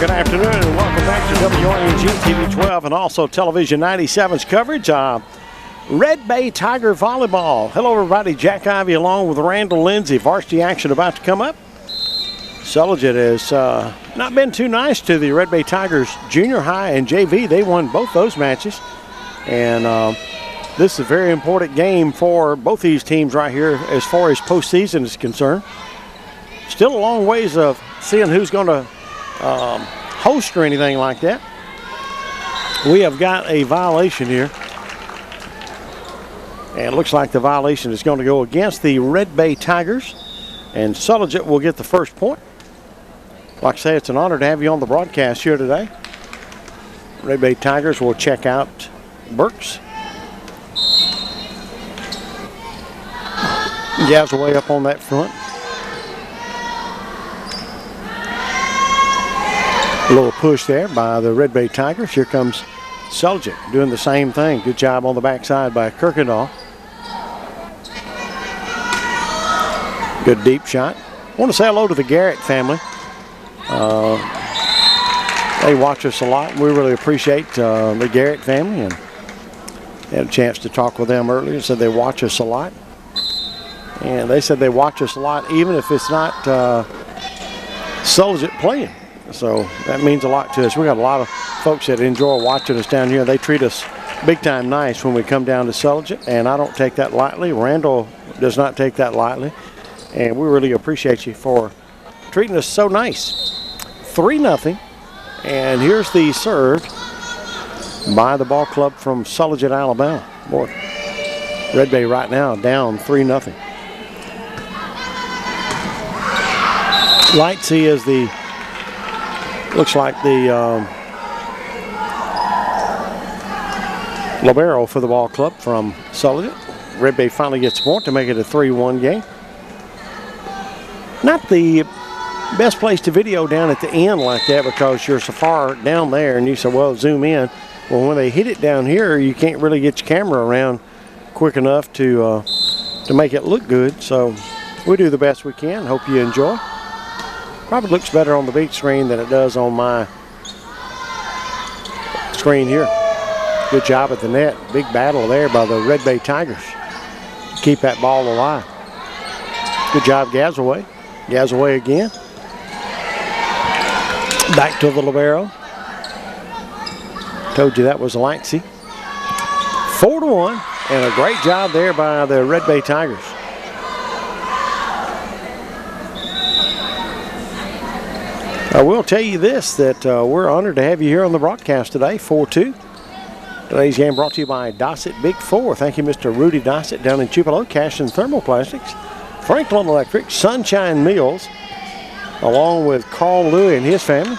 Good afternoon and welcome back to WRNG TV 12 and also Television 97's coverage of Red Bay Tiger Volleyball. Hello everybody, Jack Ivey along with Randall Lindsay. Varsity action about to come up. Sulligent has not been too nice to the Red Bay Tigers junior high and JV. They won both those matches. And this is a very important game for both these teams right here as far as postseason is concerned. Still a long ways of seeing who's going to host or anything like that. We have got a violation here. And it looks like the violation is going to go against the Red Bay Tigers. And Sulligent will get the first point. Like I say, it's an honor to have you on the broadcast here today. Red Bay Tigers will check out Burks. Gav's way up on that front. A little push there by the Red Bay Tigers. Here comes Sulligent doing the same thing. Good job on the backside by Kirkendall. Good deep shot. I want to say hello to the Garrett family. They watch us a lot. We really appreciate the Garrett family, and had a chance to talk with them earlier. Said they watch us a lot. And they said they watch us a lot even if it's not Sulligent playing. So that means a lot to us. We got a lot of folks that enjoy watching us down here. They treat us big time nice when we come down to Sulligent, and I don't take that lightly. Randall does not take that lightly, and we really appreciate you for treating us so nice. 3-0, and here's the serve by the ball club from Sulligent, Alabama. Boy, Red Bay right now down 3-0. Lightsey is the looks like the libero for the ball club from Sulligent. Red Bay finally gets a point to make it a 3-1 game. Not the best place to video down at the end like that because you're so far down there and you say, well, zoom in. Well, when they hit it down here, you can't really get your camera around quick enough to make it look good. So we do the best we can. Hope you enjoy. Probably looks better on the big screen than it does on my screen here. Good job at the net. Big battle there by the Red Bay Tigers to keep that ball alive. Good job, Gazaway. Gazaway again. Back to the libero. Told you that was Lightsey. 4-1, and a great job there by the Red Bay Tigers. I will tell you this, that we're honored to have you here on the broadcast today, 4-2. Today's game brought to you by Dossett Big Four. Thank you, Mr. Rudy Dossett down in Tupelo, Cash and Thermoplastics, Franklin Electric, Sunshine Mills, along with Carl Louie and his family.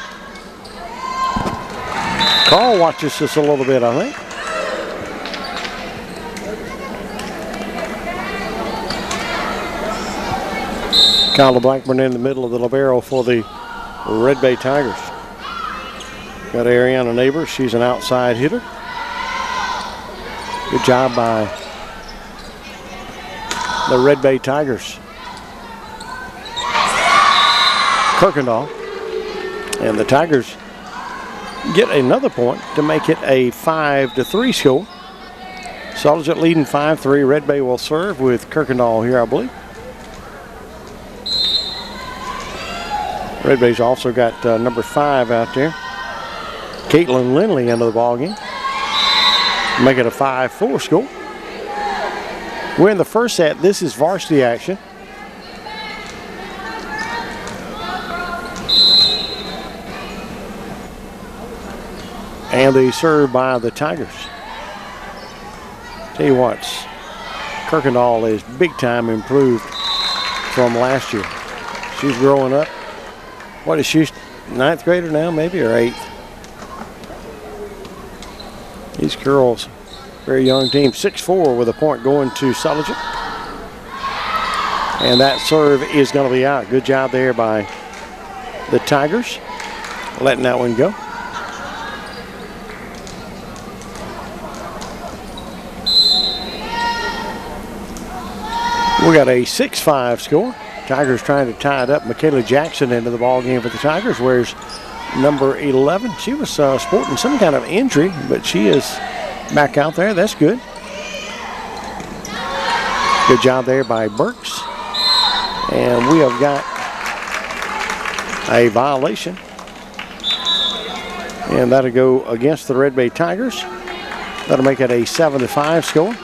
Carl watches us a little bit, I think. Kyla Blackburn in the middle of the libero for the Red Bay Tigers. Got Ariana Neighbors. She's an outside hitter. Good job by the Red Bay Tigers. Kirkendall. And the Tigers get another point to make it a 5-3 score. Sulligent leading 5-3. Red Bay will serve with Kirkendall here, I believe. Red Bay's also got number 5 out there. Caitlin Lindley into the ballgame. Make it a 5-4 score. We're in the first set. This is varsity action. And the serve by the Tigers. Tell you what, Kirkendall is big time improved from last year. She's growing up. What is she, 9th grader now maybe, or 8th? These girls, very young team. 6-4 with a point going to Sulligent. And that serve is going to be out. Good job there by the Tigers, letting that one go. We got a 6-5 score. Tigers trying to tie it up. Michaela Jackson into the ball game for the Tigers. Wears number 11. She was sporting some kind of injury, but she is back out there. That's good. Good job there by Burks. And we have got a violation. And that'll go against the Red Bay Tigers. That'll make it a 7-5 score.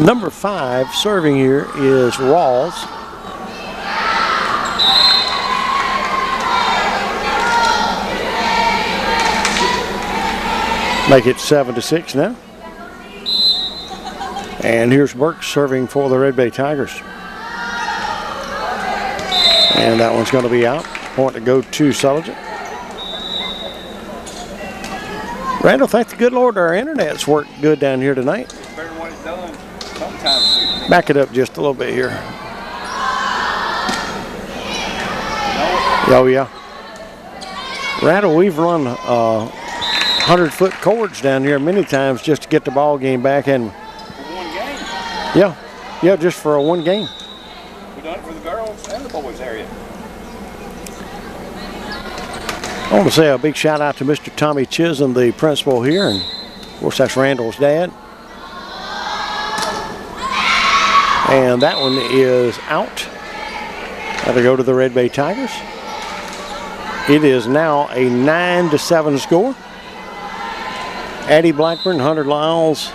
Number 5 serving here is Rawls. Make it 7-6 now. And here's Burke serving for the Red Bay Tigers. And that one's going to be out. Point to go to Sulligent. Randall, thank the good Lord our internet's worked good down here tonight. Better than what it's done sometimes. Back it up just a little bit here. Oh, yeah. Randall, we've run 100-foot cords down here many times just to get the ball game back in. For one game? Yeah, just for a one game. We've done it for the girls and the boys area. I want to say a big shout out to Mr. Tommy Chisholm, the principal here, and of course that's Randall's dad. And that one is out. That'll go to the Red Bay Tigers. It is now a 9-7 score. Addie Blackburn, Hunter Lyles,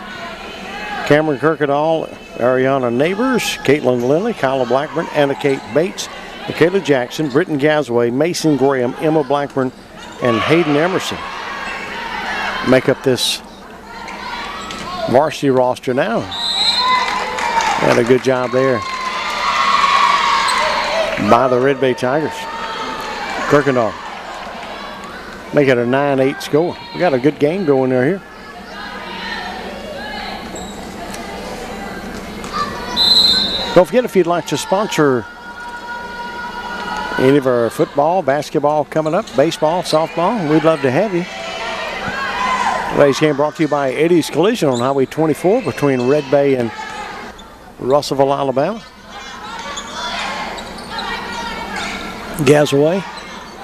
Cameron Kirkendall, Ariana Neighbors, Caitlin Lindley, Kyla Blackburn, Anna Kate Bates, Michaela Jackson, Britton Gasway, Mason Graham, Emma Blackburn, and Hayden Emerson make up this varsity roster now. And a good job there by the Red Bay Tigers. Kirkendall make it a 9-8 score. We got a good game going there here. Don't forget, if you'd like to sponsor any of our football, basketball coming up, baseball, softball, we'd love to have you. Today's game brought to you by Eddie's Collision on Highway 24 between Red Bay and Russellville, Alabama. Gasaway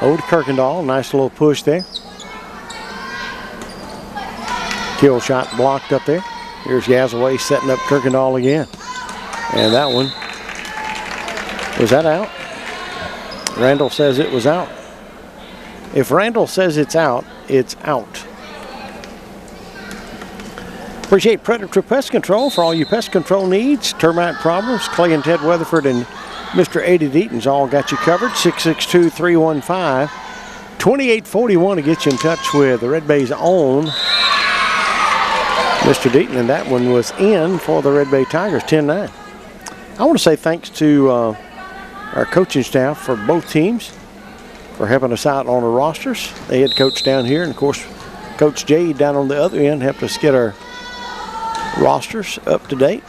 over to Kirkendall. Nice little push there. Kill shot blocked up there. Here's Gasaway setting up Kirkendall again. And that one, was that out? Randall says it was out. If Randall says it's out, it's out. Appreciate Predator Pest Control for all your pest control needs, termite problems. Clay and Ted Weatherford and Mr. Eddie Deaton's all got you covered. 662-315-2841 to get you in touch with the Red Bay's own Mr. Deaton, and that one was in for the Red Bay Tigers, 10-9. I want to say thanks to our coaching staff for both teams for helping us out on the rosters. The head coach down here, and of course, Coach Jade down on the other end helped us get our rosters up to date.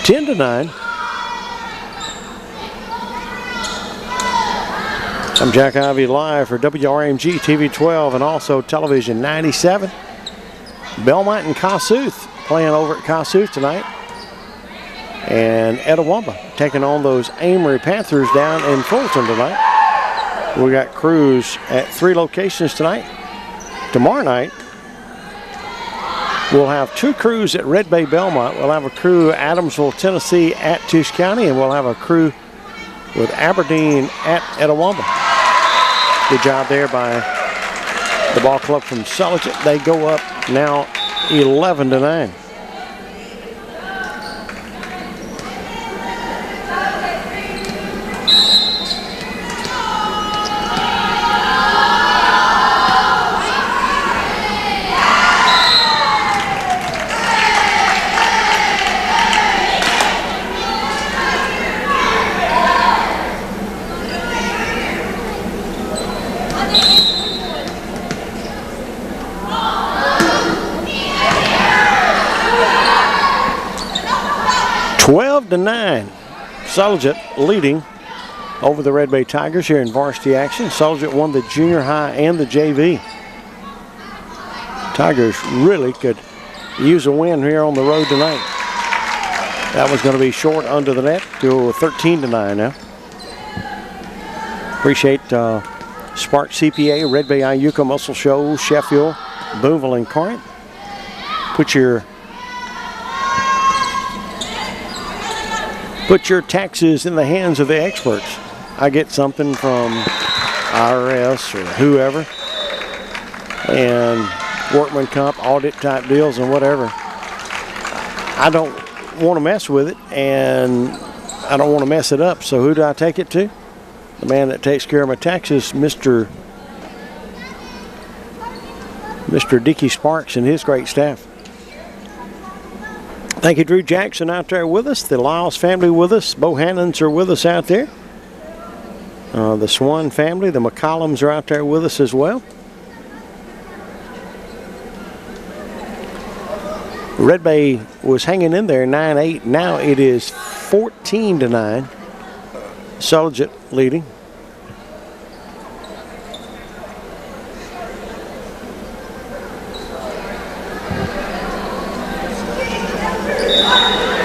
10-9. I'm Jack Ivey live for WRMG TV 12 and also Television 97. Belmont and Kossuth playing over at Kossuth tonight. And Etowah taking on those Amory Panthers down in Fulton tonight. We got crews at 3 locations tonight. Tomorrow night, we'll have 2 crews at Red Bay Belmont. We'll have a crew Adamsville, Tennessee at Tisch County, and we'll have a crew with Aberdeen at Etowah. Good job there by the ball club from Sulligent. They go up now 11-9. To 9. Sulligent leading over the Red Bay Tigers here in varsity action. Sulligent won the junior high and the JV. Tigers really could use a win here on the road tonight. That one's going to be short under the net. Go 13-9 now. Appreciate Spark CPA, Red Bay Iuka, Muscle Shoals, Sheffield, Boonville, and Corinth. Put your taxes in the hands of the experts. I get something from IRS or whoever, and workman comp, audit type deals and whatever. I don't want to mess with it, and I don't want to mess it up, so who do I take it to? The man that takes care of my taxes, Mr. Dickie Sparks and his great staff. Thank you, Drew Jackson, out there with us. The Lyles family with us. Bohannons are with us out there. The Swan family, the McCollums are out there with us as well. Red Bay was hanging in there 9-8. Now it is 14-9. Sulligent leading.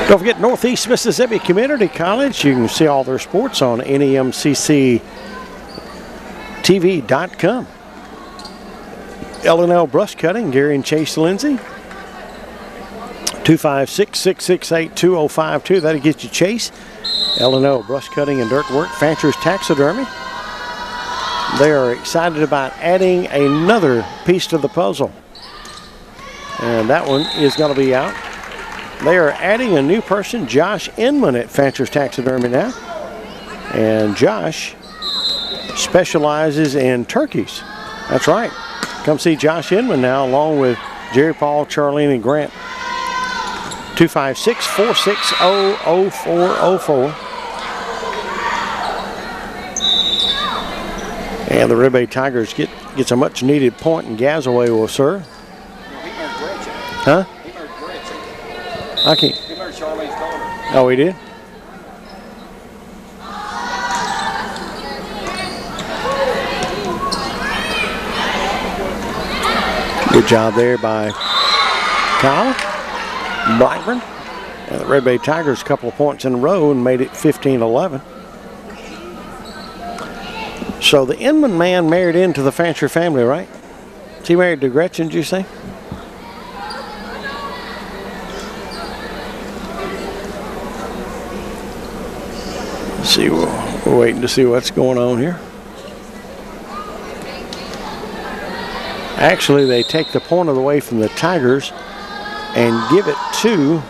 Don't forget Northeast Mississippi Community College. You can see all their sports on NEMCCTV.com. L&L Brush Cutting, Gary and Chase Lindsay. 256-668-2052. That'll get you Chase. L&L Brush Cutting and Dirt Work. Fancher's Taxidermy. They are excited about adding another piece to the puzzle. And that one is going to be out. They are adding a new person, Josh Inman, at Fancher's Taxidermy now. And Josh specializes in turkeys. That's right. Come see Josh Inman now, along with Jerry Paul, Charlene, and Grant. 256-460-0404. And the Red Bay Tigers gets a much-needed point, and Gazaway will serve. Huh? I can't. He married Charlene's daughter. Oh, he did? Good job there by Kyle Blackburn. And the Red Bay Tigers a couple of points in a row and made it 15-11. So the Inman man married into the Fancher family, right? Is he married to Gretchen, did you say? See, we're waiting to see what's going on here. Actually, they take the point away from the Tigers and give it to.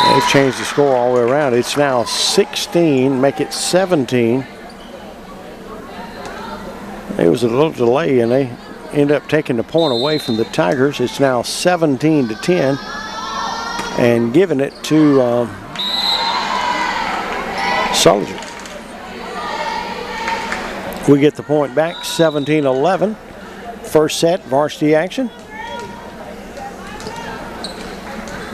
They've changed the score all the way around. It's now 16, make it 17. There was a little delay, and they end up taking the point away from the Tigers. It's now 17-10. And giving it to Sulligent. We get the point back, 17-11. First set, varsity action.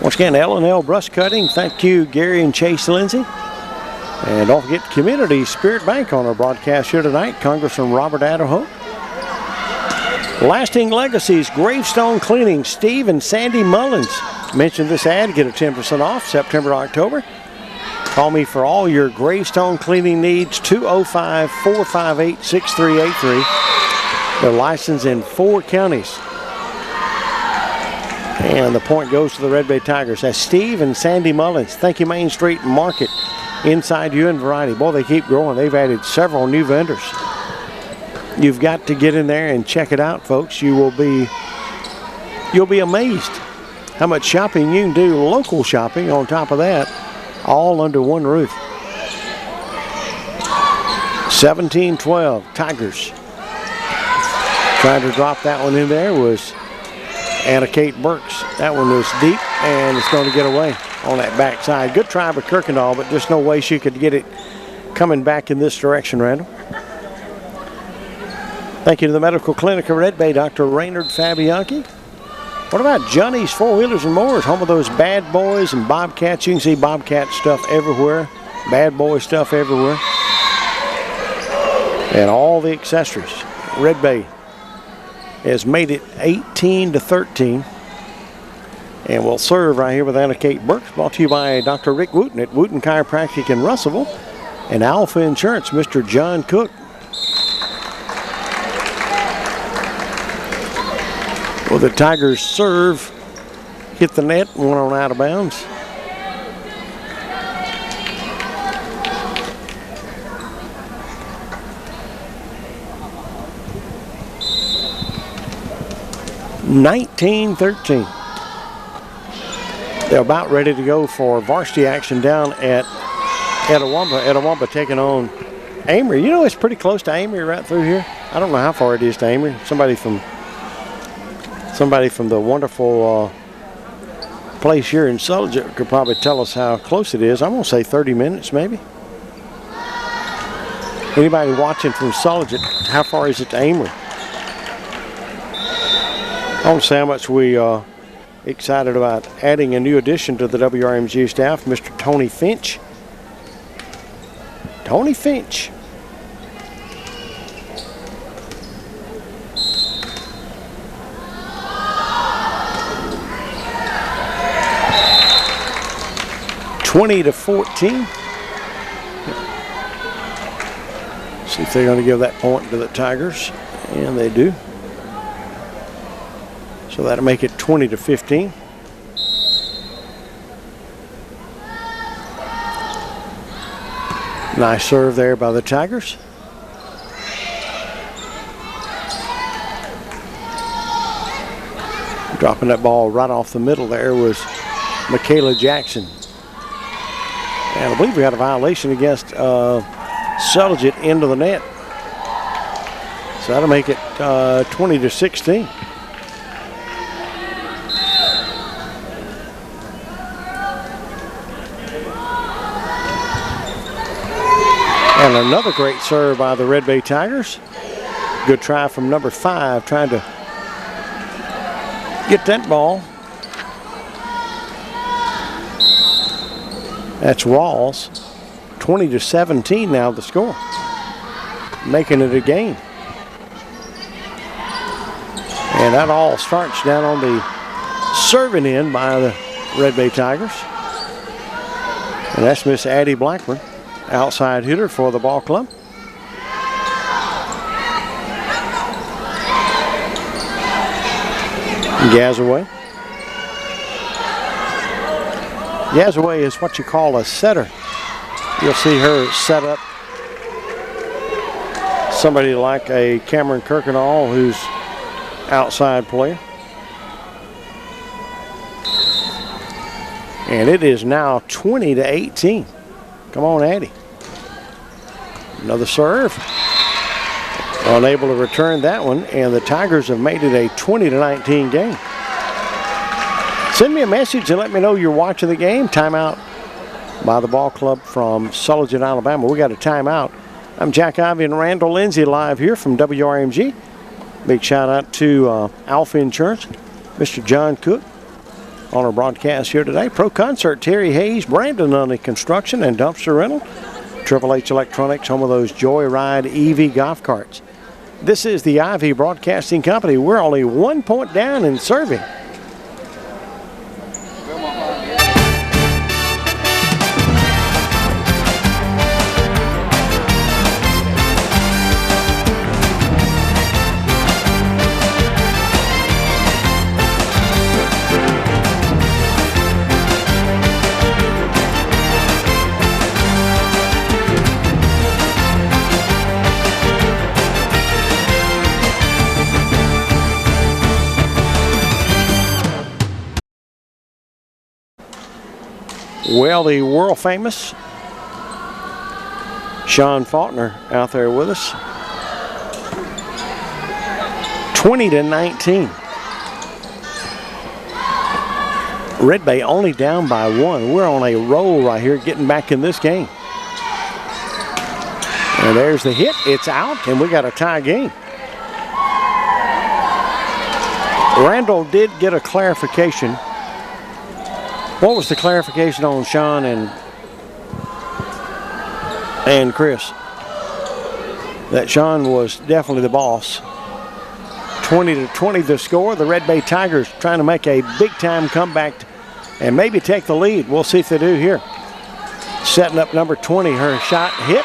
Once again, L&L Brush Cutting. Thank you, Gary and Chase Lindsay. And don't forget Community Spirit Bank on our broadcast here tonight. Congressman Robert Idaho. Lasting Legacies, Gravestone Cleaning, Steve and Sandy Mullins. Mention this ad, get a 10% off September, October. Call me for all your gravestone cleaning needs, 205-458-6383. They're licensed in 4 counties. And the point goes to the Red Bay Tigers. That's Steve and Sandy Mullins. Thank you, Main Street Market. Inside you and Variety. Boy, they keep growing. They've added several new vendors. You've got to get in there and check it out, folks. You'll be amazed how much shopping you can do, local shopping on top of that, all under one roof. 17-12, Tigers. Trying to drop that one in there was Anna Kate Burks. That one was deep, and it's going to get away on that backside. Good try by Kirkendall, but just no way she could get it coming back in this direction, Randall. Thank you to the Medical Clinic of Red Bay, Dr. Raynard Fabianchi. What about Johnny's Four Wheelers and Mowers, home of those bad boys and Bobcats? You can see Bobcat stuff everywhere, bad boy stuff everywhere, and all the accessories. Red Bay has made it 18-13. And we'll serve right here with Anna Kate Burks, brought to you by Dr. Rick Wooten at Wooten Chiropractic in Russellville and Alpha Insurance, Mr. John Cook. Well, the Tigers serve, hit the net, one on out of bounds. (19-13). They're about ready to go for varsity action down at Etowampa. Etowampa taking on Amory. You know, it's pretty close to Amory right through here. I don't know how far it is to Amory. Somebody from the wonderful place here in Sulligent could probably tell us how close it is. I'm going to say 30 minutes maybe. Anybody watching from Sulligent, how far is it to Amory? I want to say how much we excited about adding a new addition to the WRMG staff, Mr. Tony Finch. Tony Finch. (20-14). See if they're going to give that point to the Tigers, and they do. So that'll make it 20-15. Nice serve there by the Tigers. Dropping that ball right off the middle there was Michaela Jackson. And I believe we had a violation against Sulligent into the net. So that'll make it 20-16. And another great serve by the Red Bay Tigers. Good try from number 5, trying to get that ball. That's Rawls. 20-17 now the score. Making it a game. And that all starts down on the serving end by the Red Bay Tigers. And that's Miss Addie Blackburn, outside hitter for the ball club. Gazaway. Gazaway is what you call a setter. You'll see her set up somebody like a Cameron Kirkendall, who's outside player. And it is now 20-18. Come on, Addie. Another serve. Unable to return that one, and the Tigers have made it a 20-19 game. Send me a message and let me know you're watching the game. Timeout by the ball club from Sulligent, Alabama. We got a timeout. I'm Jack Ivey and Randall Lindsay live here from WRMG. Big shout out to Alpha Insurance, Mr. John Cook on our broadcast here today. Pro Concert, Terry Hayes, Brandon Nunley Construction and Dumpster Rental, Triple H Electronics, home of those Joyride EV golf carts. This is the Ivy Broadcasting Company. We're only 1 point down in serving. Well, the world famous Sean Faulkner out there with us. 20-19. Red Bay only down by 1. We're on a roll right here, getting back in this game. And there's the hit. It's out, and we got a tie game. Randall did get a clarification. What was the clarification on Sean and Chris? That Sean was definitely the boss. 20-20 the score. The Red Bay Tigers trying to make a big-time comeback and maybe take the lead. We'll see if they do here. Setting up number 20, her shot hit.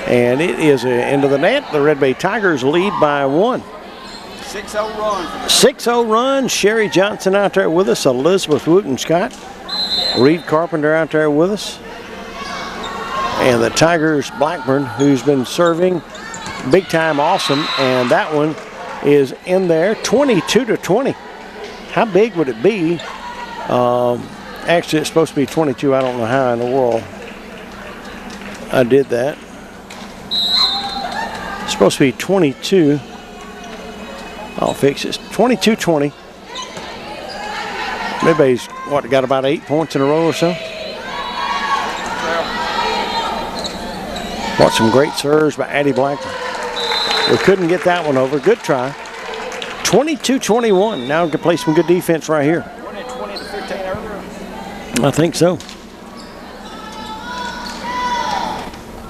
And it is into the net. The Red Bay Tigers lead by 1. 6-0 run. 6-0 run. Sherry Johnson out there with us. Elizabeth Wooten Scott. Reed Carpenter out there with us. And the Tigers Blackburn, who's been serving big time awesome. And that one is in there, 22-20. How big would it be? Actually, it's supposed to be 22. I don't know how in the world I did that. It's supposed to be 22. I'll fix it. 22-20. Maybe he's got about 8 points in a row or so. Watch some great serves by Addie Blackburn. We couldn't get that one over. Good try. 22-21. Now we can play some good defense right here. 20-15 earlier. I think so.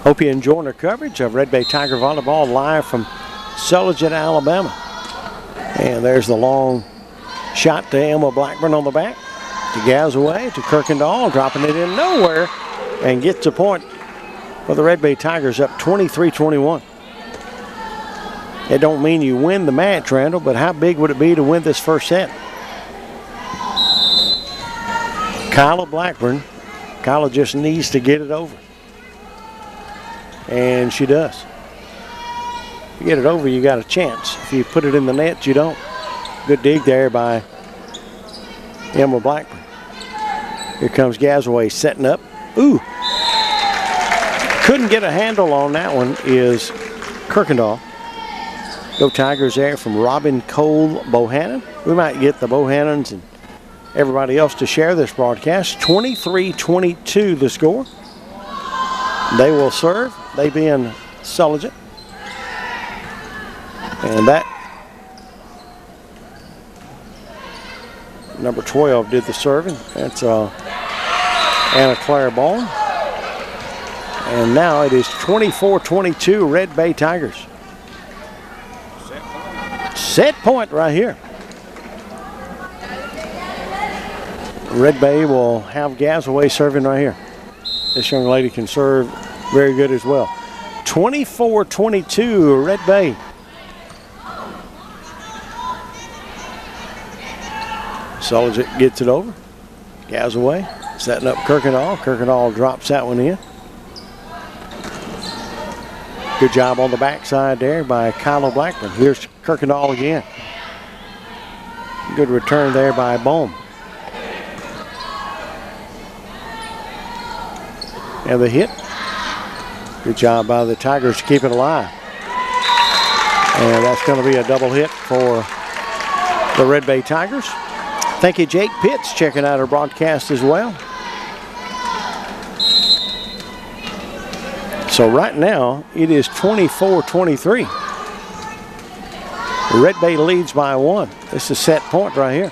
Hope you're enjoying our coverage of Red Bay Tiger Volleyball live from Sulligent, Alabama. And there's the long shot to Emma Blackburn on the back. To Gazaway, to Kirkendall, dropping it in nowhere and gets a point for the Red Bay Tigers up 23-21. It don't mean you win the match, Randall, but how big would it be to win this first set? Kyla Blackburn. Kyla just needs to get it over. And she does. If you get it over, you got a chance. If you put it in the net, you don't. Good dig there by Emma Blackburn. Here comes Gazaway setting up. Ooh. Couldn't get a handle on that one is Kirkendall. Go Tigers there from Robin Cole Bohannon. We might get the Bohannons and everybody else to share this broadcast. 23-22 the score. They will serve. They being Sulligent. And that number 12 did the serving. That's Anna Claire Ball. And now it is 24-22 Red Bay Tigers. Set point right here. Red Bay will have Gazaway serving right here. This young lady can serve very good as well. 24-22 Red Bay. Sulligent gets it over. Gazaway setting up Kirkendall. Kirkendall drops that one in. Good job on the backside there by Kyla Blackburn. Here's Kirkendall again. Good return there by Bohm. And the hit. Good job by the Tigers to keep it alive. And that's going to be a double hit for the Red Bay Tigers. Thank you, Jake Pitts, checking out our broadcast as well. So right now, it is 24-23. Red Bay leads by 1. This is a set point right here.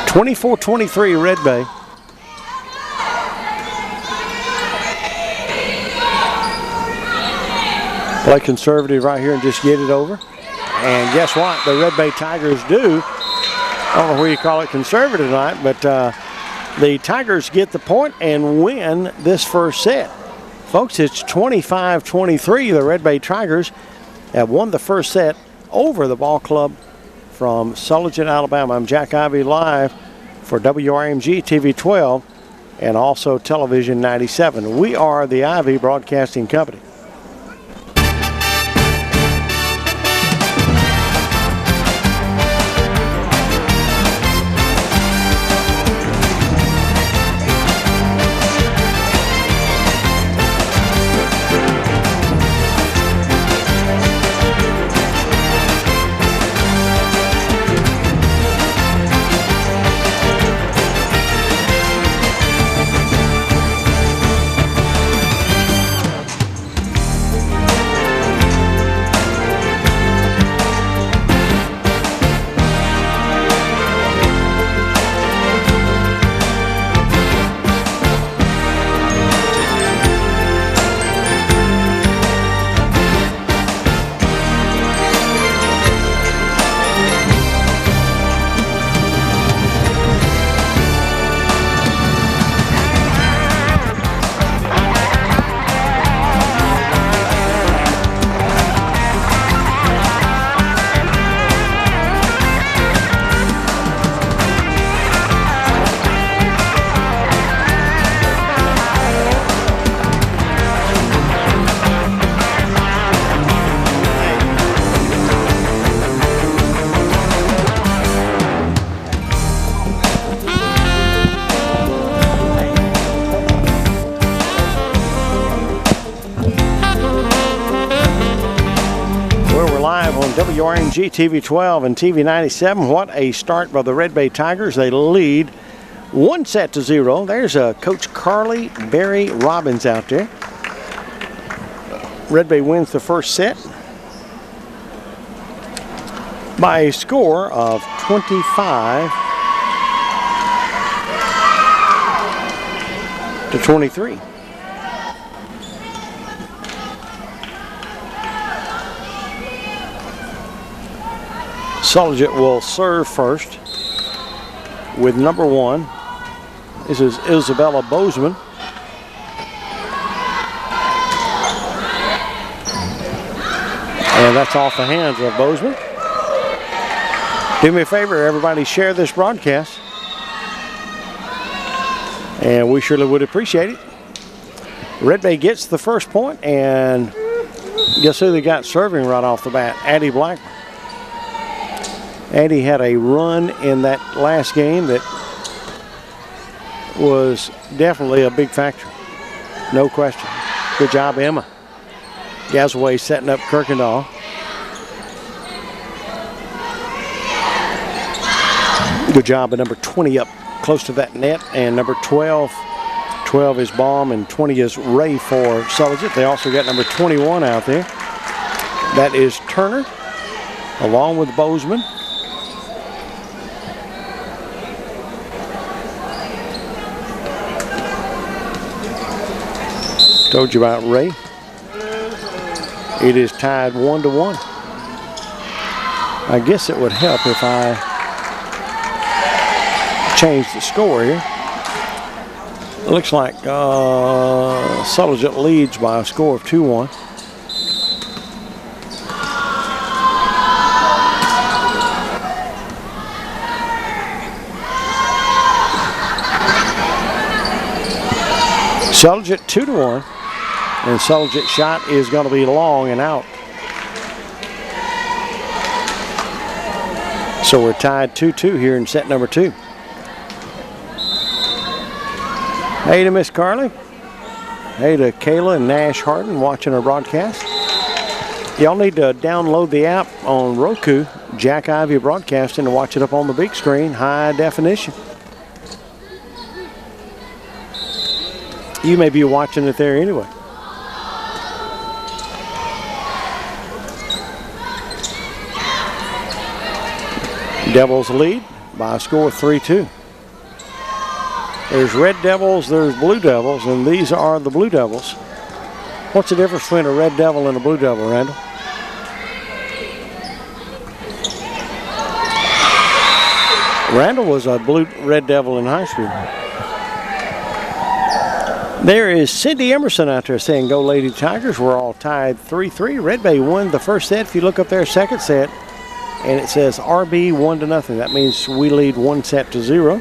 24-23 Red Bay. Play conservative right here and just get it over. And guess what? The Red Bay Tigers do. I don't know where you call it conservative tonight, but the Tigers get the point and win this first set. Folks, it's 25-23. The Red Bay Tigers have won the first set over the ball club from Sulligent, Alabama. I'm Jack Ivey live for WRMG TV 12 and also Television 97. We are the Ivey Broadcasting Company. WRNG TV 12 and TV 97. What a start by the Red Bay Tigers. They lead 1-0. There's Coach Carly Barry Robbins out there. Red Bay wins the first set by a score of 25-23. Sulligent will serve first with number 1. This is Isabella Bozeman. And that's off the hands of Bozeman. Do me a favor, everybody, share this broadcast. And we surely would appreciate it. Red Bay gets the first point, and guess who they got serving right off the bat? Addie Blackman. Addie had a run in that last game that was definitely a big factor. No question. Good job, Emma. Gasaway setting up Kirkendall. Good job of number 20 up close to that net, and number 12. 12 is Baum, and 20 is Ray for Sulligent. They also got number 21 out there. That is Turner, along with Bozeman. Told you about Ray. It is tied 1-1. I guess it would help if I change the score here. It looks like Sulligent leads by a score of 2-1. Sulligent 2-1. And Sulligent's shot is going to be long and out. So we're tied 2-2 here in set number 2. Hey to Miss Carly. Hey to Kayla and Nash Harden watching our broadcast. Y'all need to download the app on Roku, Jack Ivy Broadcasting, and watch it up on the big screen, high definition. You may be watching it there anyway. Devils lead by a score of 3-2. There's Red Devils, there's Blue Devils, and these are the Blue Devils. What's the difference between a Red Devil and a Blue Devil, Randall? Randall was a Red Devil in high school. There is Cindy Emerson out there saying, "Go Lady Tigers." We're all tied 3-3. Red Bay won the first set. If you look up there, second set, and it says RB 1-0. That means we lead 1-0.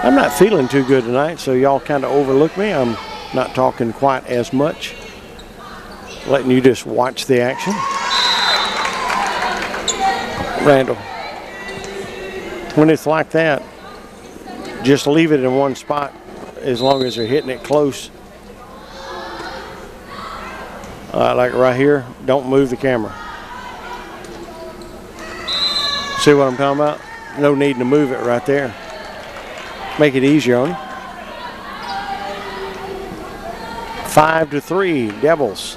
I'm not feeling too good tonight, so y'all kind of overlook me. I'm not talking quite as much. Letting you just watch the action. Randall, when it's like that, just leave it in one spot as long as they're hitting it close. Like right here, don't move the camera. See what I'm talking about? No need to move it right there. Make it easier on you. 5-3, Devils.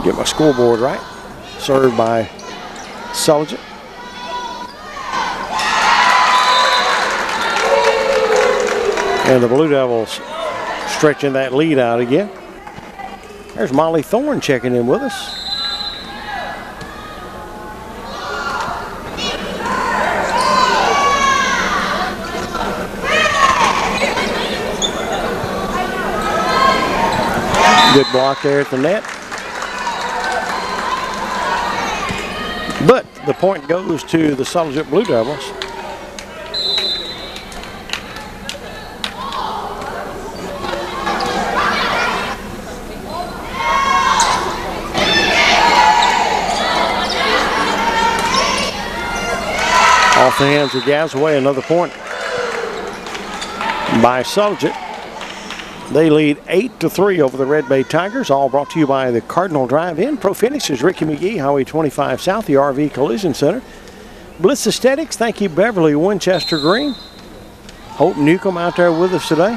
Get my scoreboard right. Served by Sulligent. And the Blue Devils stretching that lead out again. There's Molly Thorne checking in with us. Good block there at the net. But the point goes to the Sulligent Blue Devils. Off the hands of Gasaway, another point by Sulligent. They lead 8-3 over the Red Bay Tigers. All brought to you by the Cardinal Drive-In, Pro Finishes, Ricky McGee, Highway 25 South, the RV Collision Center. Bliss Aesthetics, thank you, Beverly Winchester Green. Hope Newcomb out there with us today.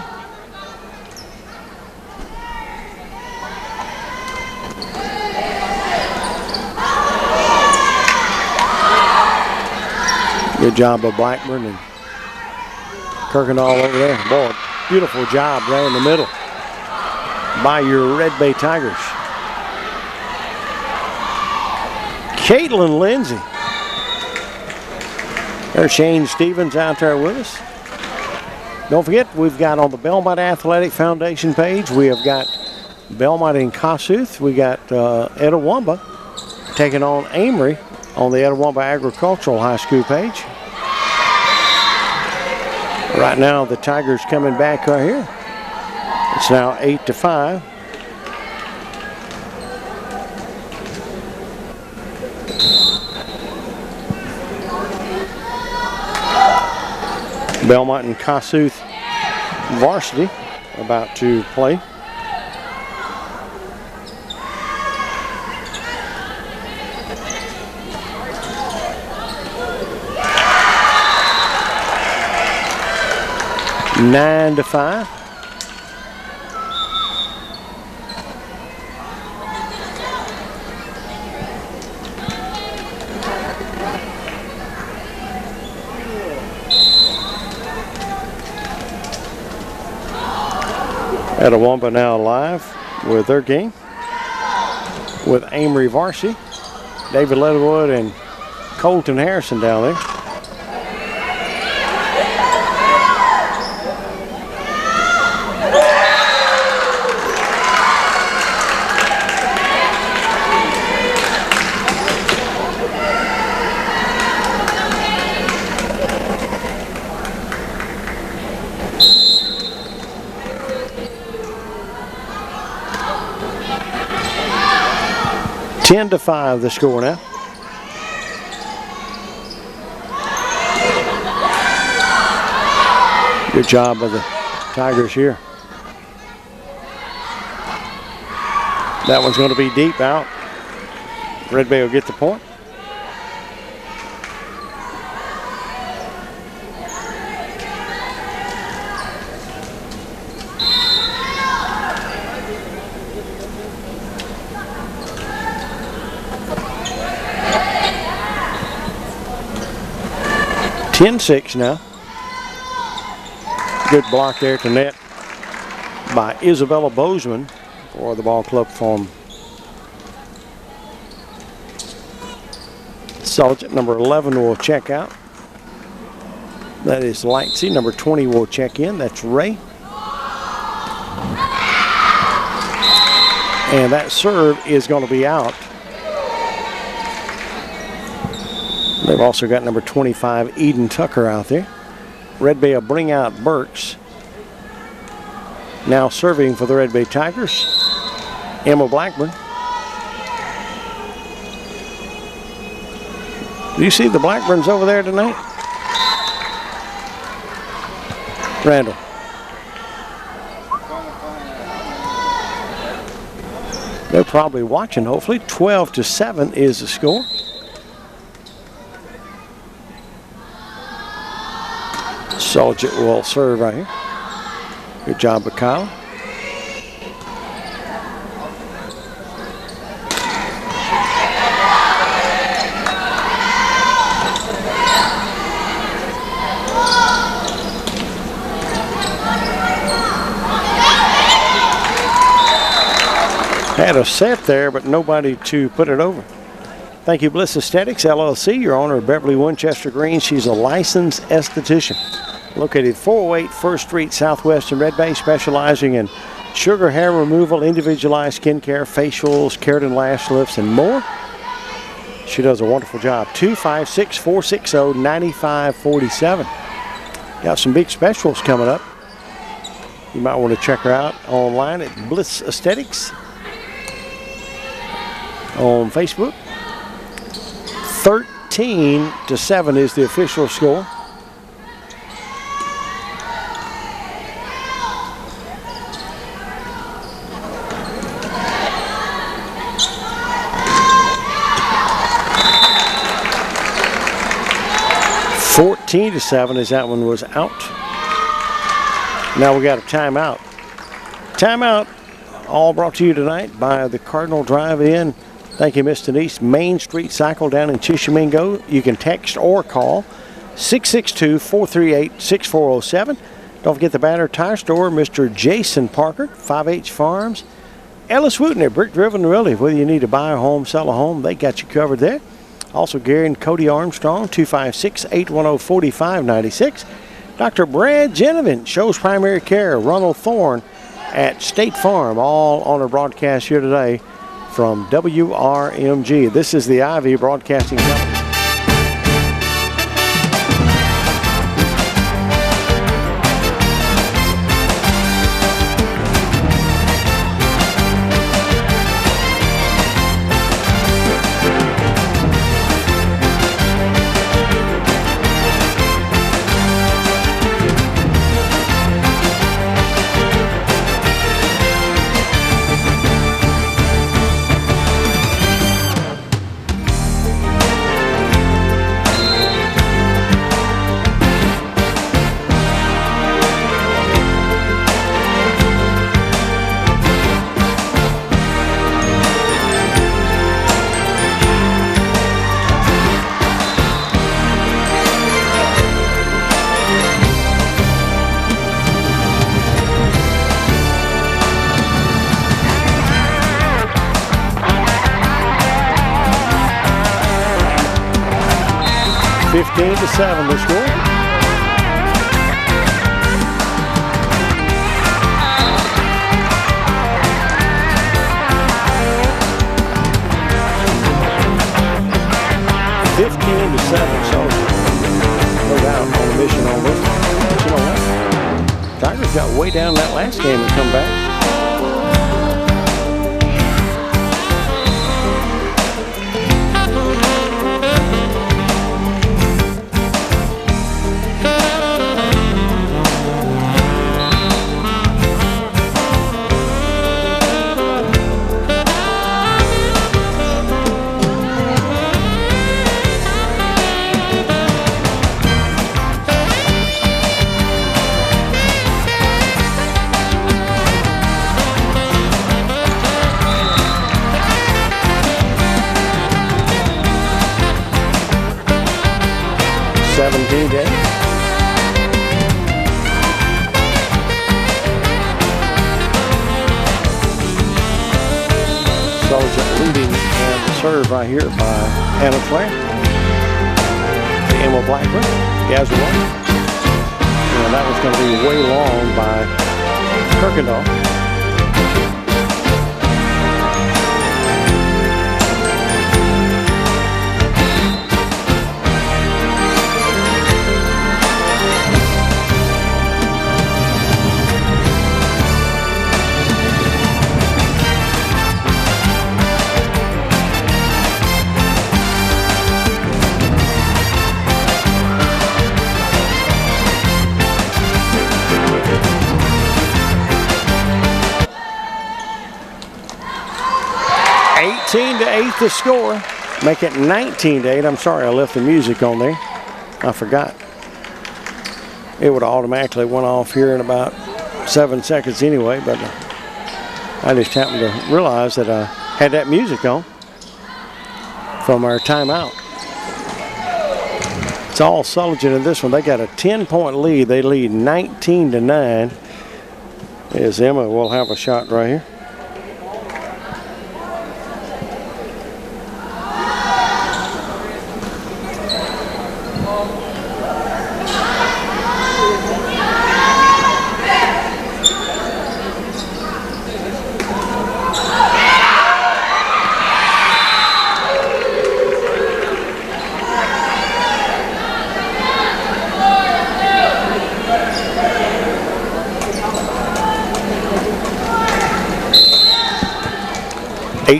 Good job of Blackburn and Kirkendall over there. Boy, beautiful job there in the middle by your Red Bay Tigers. Caitlin Lindsay. There's Shane Stevens out there with us. Don't forget, we've got on the Belmont Athletic Foundation page, we have got Belmont and Kossuth. We got Etowamba taking on Amory on the Etowamba Agricultural High School page. Right now, the Tigers coming back right here. It's now 8-5. Belmont and Kossuth Varsity about to play. Nine to 5. Etowamba now live with their game with Amory Varsity. David Leatherwood and Colton Harrison down there. Ten to 5 the score now. Good job of the Tigers here. That one's going to be deep out. Red Bay will get the point. Ten-6 now. Good block there to net by Isabella Bozeman for the ball club from Sulligent. Number 11 will check out. That is Lightsey. Number 20 will check in. That's Ray. And that serve is going to be out. They've also got number 25, Eden Tucker, out there. Red Bay will bring out Burks. Now serving for the Red Bay Tigers, Emma Blackburn. Do you see the Blackburns over there tonight? Randall. They're probably watching, hopefully. 12 to 7 is the score. Sulligent will serve right here. Good job by Kyle. Had a set there, but nobody to put it over. Thank you, Bliss Aesthetics, LLC, your owner, Beverly Winchester Green. She's a licensed esthetician. Located 408 1st Street Southwest in Red Bay, specializing in sugar hair removal, individualized skincare, facials, keratin lash lifts, and more. She does a wonderful job. 256-460-9547. Got some big specials coming up. You might want to check her out online at Bliss Aesthetics on Facebook. 13 to 7 is the official score. 14-7 as that one was out. Now we got a timeout. Timeout, all brought to you tonight by the Cardinal Drive-In. Thank you, Miss Denise. Main Street Cycle down in Tishomingo. You can text or call 662-438-6407. Don't forget the Banner Tire Store, Mr. Jason Parker, 5H Farms. Ellis Wooten at Brick Driven Realty. Whether you need to buy a home, sell a home, they got you covered there. Also, Gary and Cody Armstrong, 256-810-4596. Dr. Brad Genevan, Shows Primary Care, Ronald Thorne at State Farm, all on our broadcast here today from WRMG. This is the Ivy Broadcasting Company. to 7 the score. So no doubt on the mission on this. But you know what? Tigers got way down that last game and come back. Sulligent leading and the serve right here by Anna Clare. Emma Blackburn, Gazelle. And that was going to be way long by Kirkendall. To 8 the score, make it 19-8. I'm sorry I left the music on there. I forgot. It would automatically went off here in about 7 seconds anyway, but I just happened to realize that I had that music on from our timeout. It's all Sulligent in this one. They got a 10-point lead. They lead 19-9. As Emma will have a shot right here.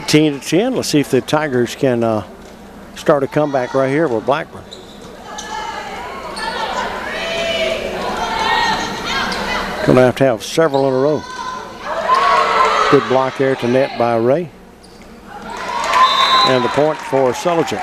To 10. Let's see if the Tigers can start a comeback right here with Blackburn. Going to have several in a row. Good block there to net by Ray. And the point for Sulligent.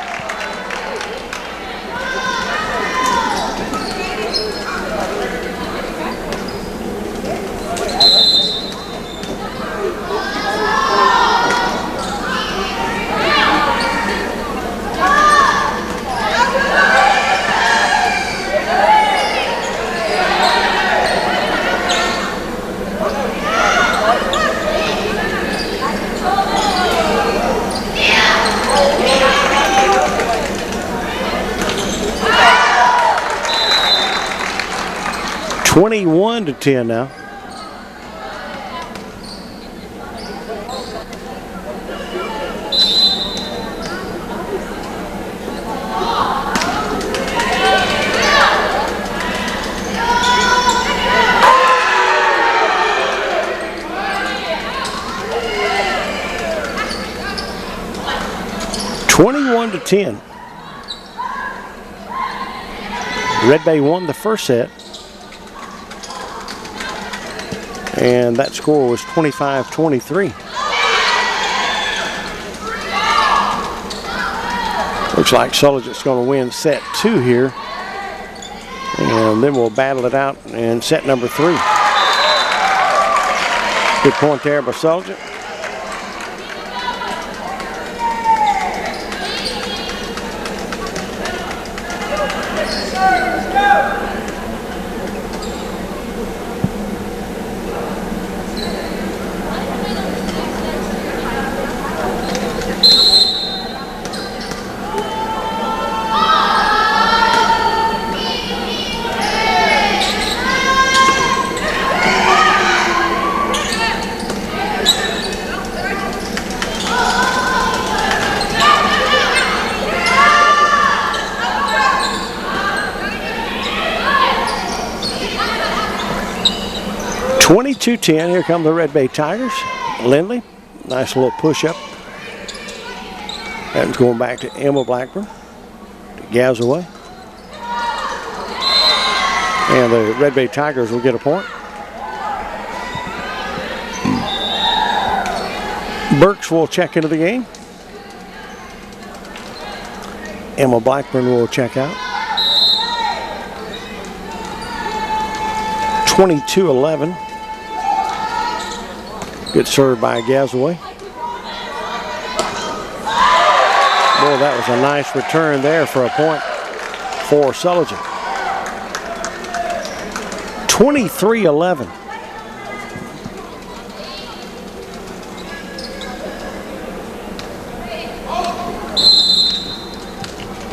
21-10 now. To 10. Red Bay won the first set. And that score was 25-23. Looks like Sulligent's going to win set 2 here. And then we'll battle it out in set number 3. Good point there by Sulligent. .22-10, here come the Red Bay Tigers. Lindley, nice little push-up. That one's going back to Emma Blackburn, to Gazaway. And the Red Bay Tigers will get a point. Burks will check into the game. Emma Blackburn will check out. 22-11. Good serve by Gazaway. Boy, that was a nice return there for a point for Sulligent. 23-11.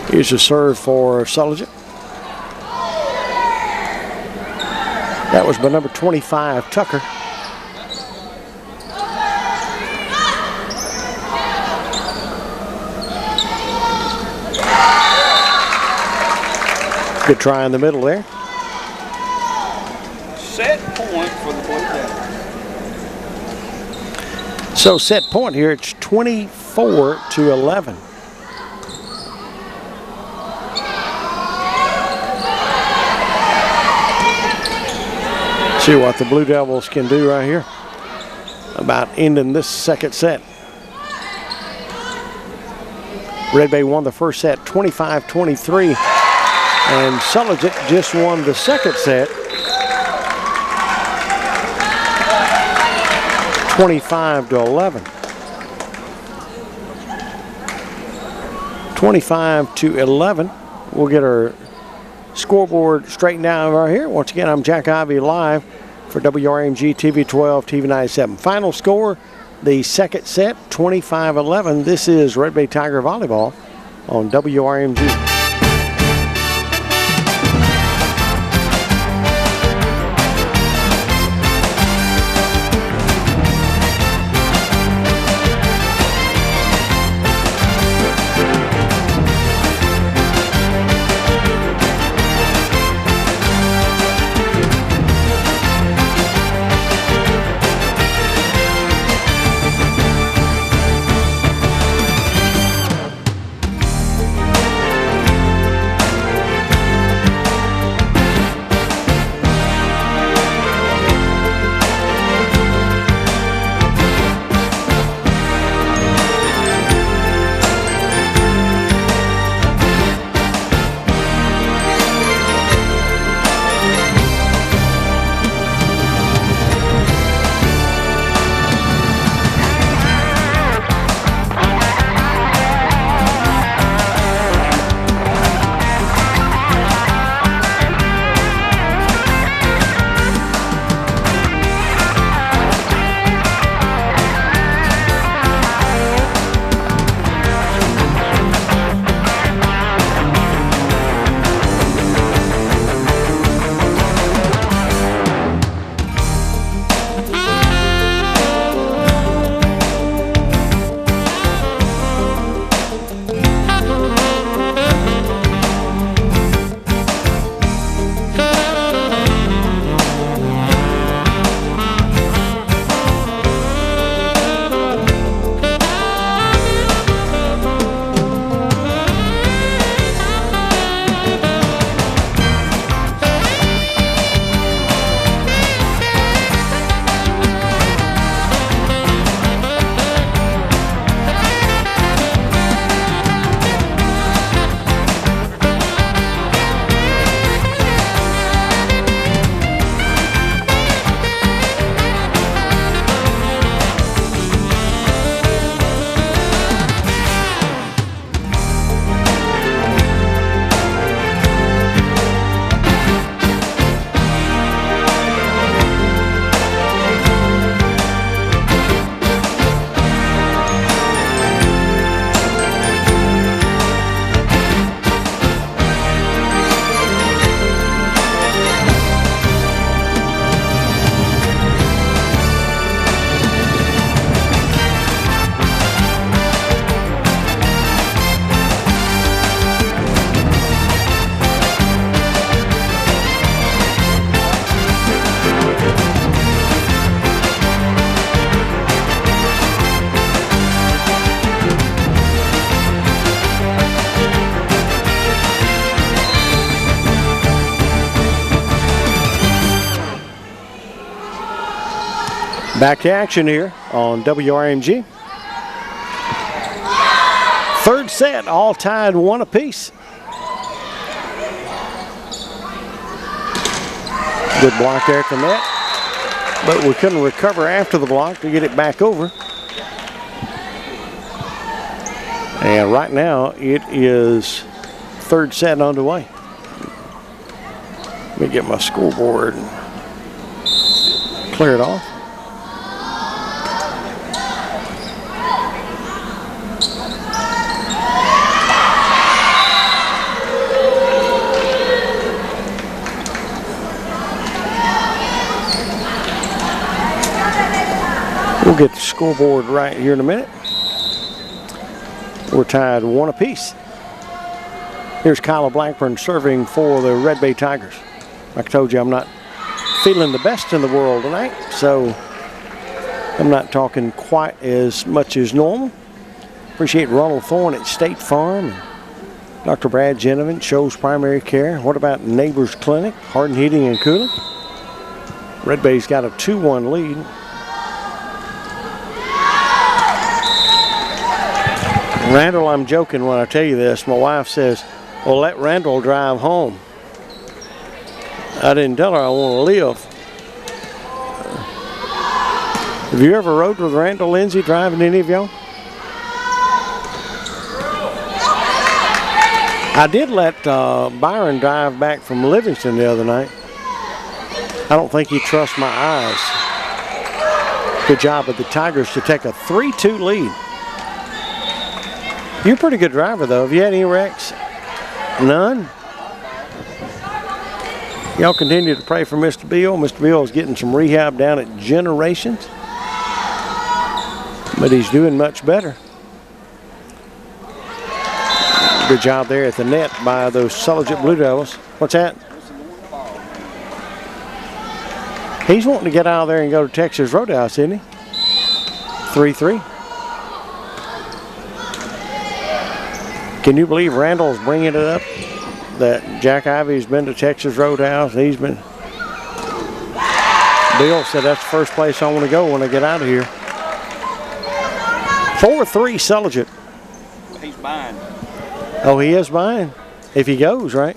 Here's a serve for Sulligent. That was by number 25, Tucker. Good try in the middle there. Set point for the Blue Devils. So set point here, it's 24-11. See what the Blue Devils can do right here about ending this second set. Red Bay won the first set 25-23. And Sulligent just won the second set 25-11. 25-11. We'll get our scoreboard straightened out right here. Once again, I'm Jack Ivey live for WRMG TV 12, TV 97. Final score, the second set, 25-11. This is Red Bay Tiger Volleyball on WRMG. Back to action here on WRMG. Third set, all tied 1 apiece. Good block there at the net, but we couldn't recover after the block to get it back over. And right now it is third set underway. Let me get my scoreboard and clear it off. We'll get the scoreboard right here in a minute. We're tied 1 apiece. Here's Kyla Blackburn serving for the Red Bay Tigers. Like I told you, I'm not feeling the best in the world tonight, so I'm not talking quite as much as normal. Appreciate Ronald Thorne at State Farm, Dr. Brad Genovin, Shows Primary Care. What about Neighbors Clinic, Hardin Heating and Cooling? Red Bay's got a 2-1 lead. Randall, I'm joking when I tell you this. My wife says, well, let Randall drive home. I didn't tell her I want to live. Have you ever rode with Randall Lindsay driving, any of y'all? I did let Byron drive back from Livingston the other night. I don't think he trusts my eyes. Good job of the Tigers to take a 3-2 lead. You're a pretty good driver, though. Have you had any wrecks? None? Y'all continue to pray for Mr. Bill. Mr. Bill is getting some rehab down at Generations, but he's doing much better. Good job there at the net by those Sulligent Blue Devils. What's that? He's wanting to get out of there and go to Texas Roadhouse, isn't he? 3-3. Can you believe Randall's bringing it up that Jack Ivey's been to Texas Roadhouse? He's been. Bill said that's the first place I want to go when I get out of here. 4-3 Sulligent. He's buying. Oh, he is buying. If he goes, right?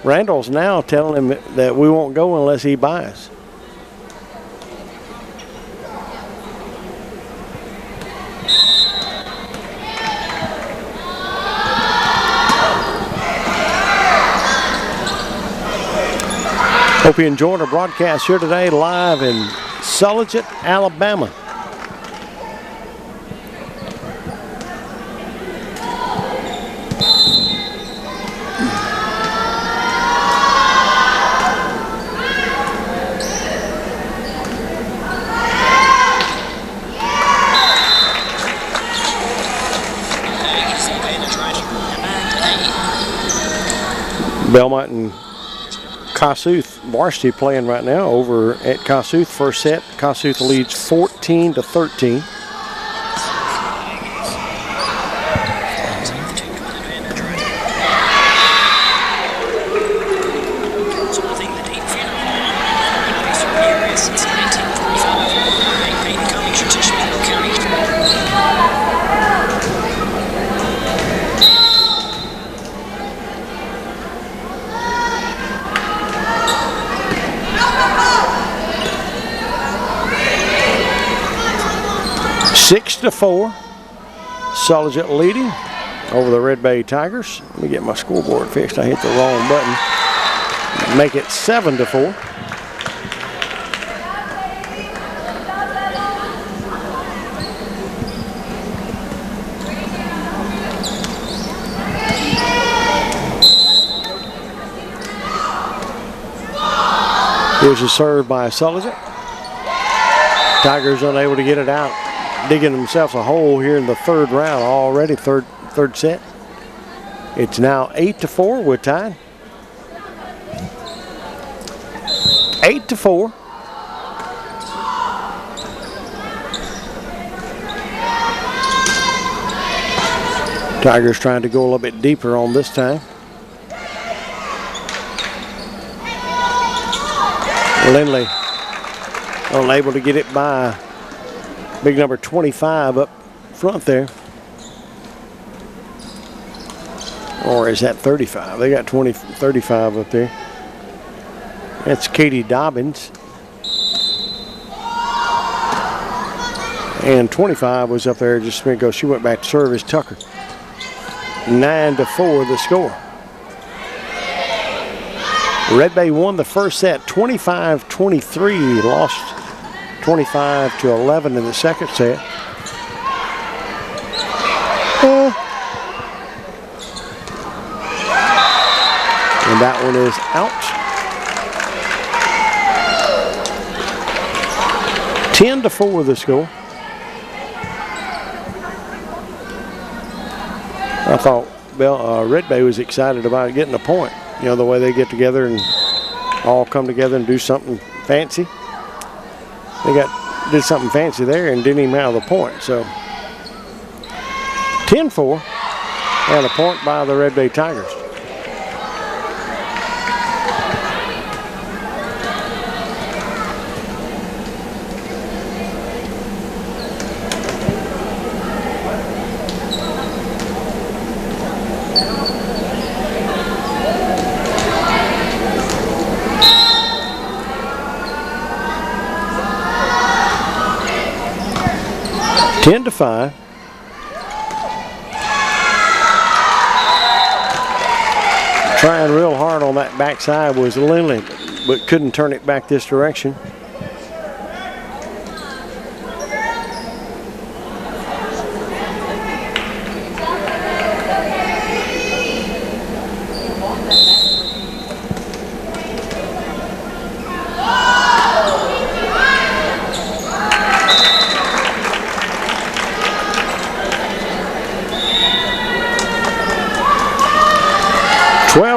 Randall's now telling him that we won't go unless he buys. Hope you enjoyed our broadcast here today, live in Sulligent, Alabama. Belmont and Kossuth Varsity playing right now over at Kossuth. First set, Kossuth leads 14-13. Six to 4, Sulligent leading over the Red Bay Tigers. Let me get my scoreboard fixed. I hit the wrong button. Make it 7-4. Here's a serve by Sulligent. Tigers unable to get it out. Digging themselves a hole here in the third round already, third set. It's now 8-4, we're tied. 8-4. Tigers trying to go a little bit deeper on this time. Lindley Unable to get it by big number 25 up front there. Or is that 35? They got 35 up there. That's Katie Dobbins. And 25 was up there just a minute ago. She went back to service. Tucker. 9-4 the score. Red Bay won the first set 25-23. Lost 25-11 in the second set. And that one is out. 10-4 the score. I thought Red Bay was excited about getting a point. You know, the way they get together and all come together and do something fancy. They did something fancy there and didn't even have the point. So 10-4 and a point by the Red Bay Tigers. Ten to 5. Trying real hard on that backside was Lindley, but couldn't turn it back this direction.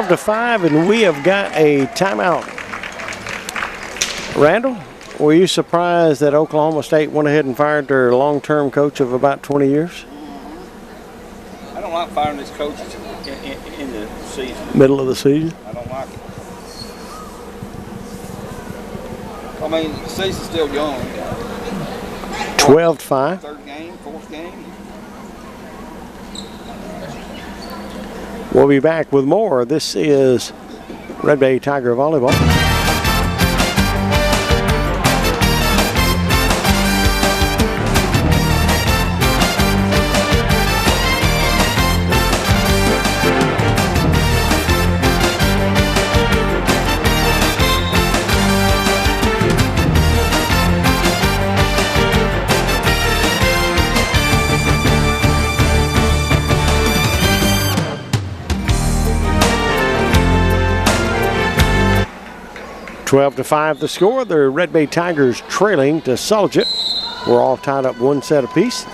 To 5, and we have got a timeout. Randall, were you surprised that Oklahoma State went ahead and fired their long-term coach of about 20 years? I don't like firing these coaches in the season. Middle of the season? I don't like it. I mean, the season's still young. 12-5. Third game, fourth game. We'll be back with more. This is Red Bay Tiger Volleyball. 12-5 the score. The Red Bay Tigers trailing to Sulligent. We're all tied up one set apiece.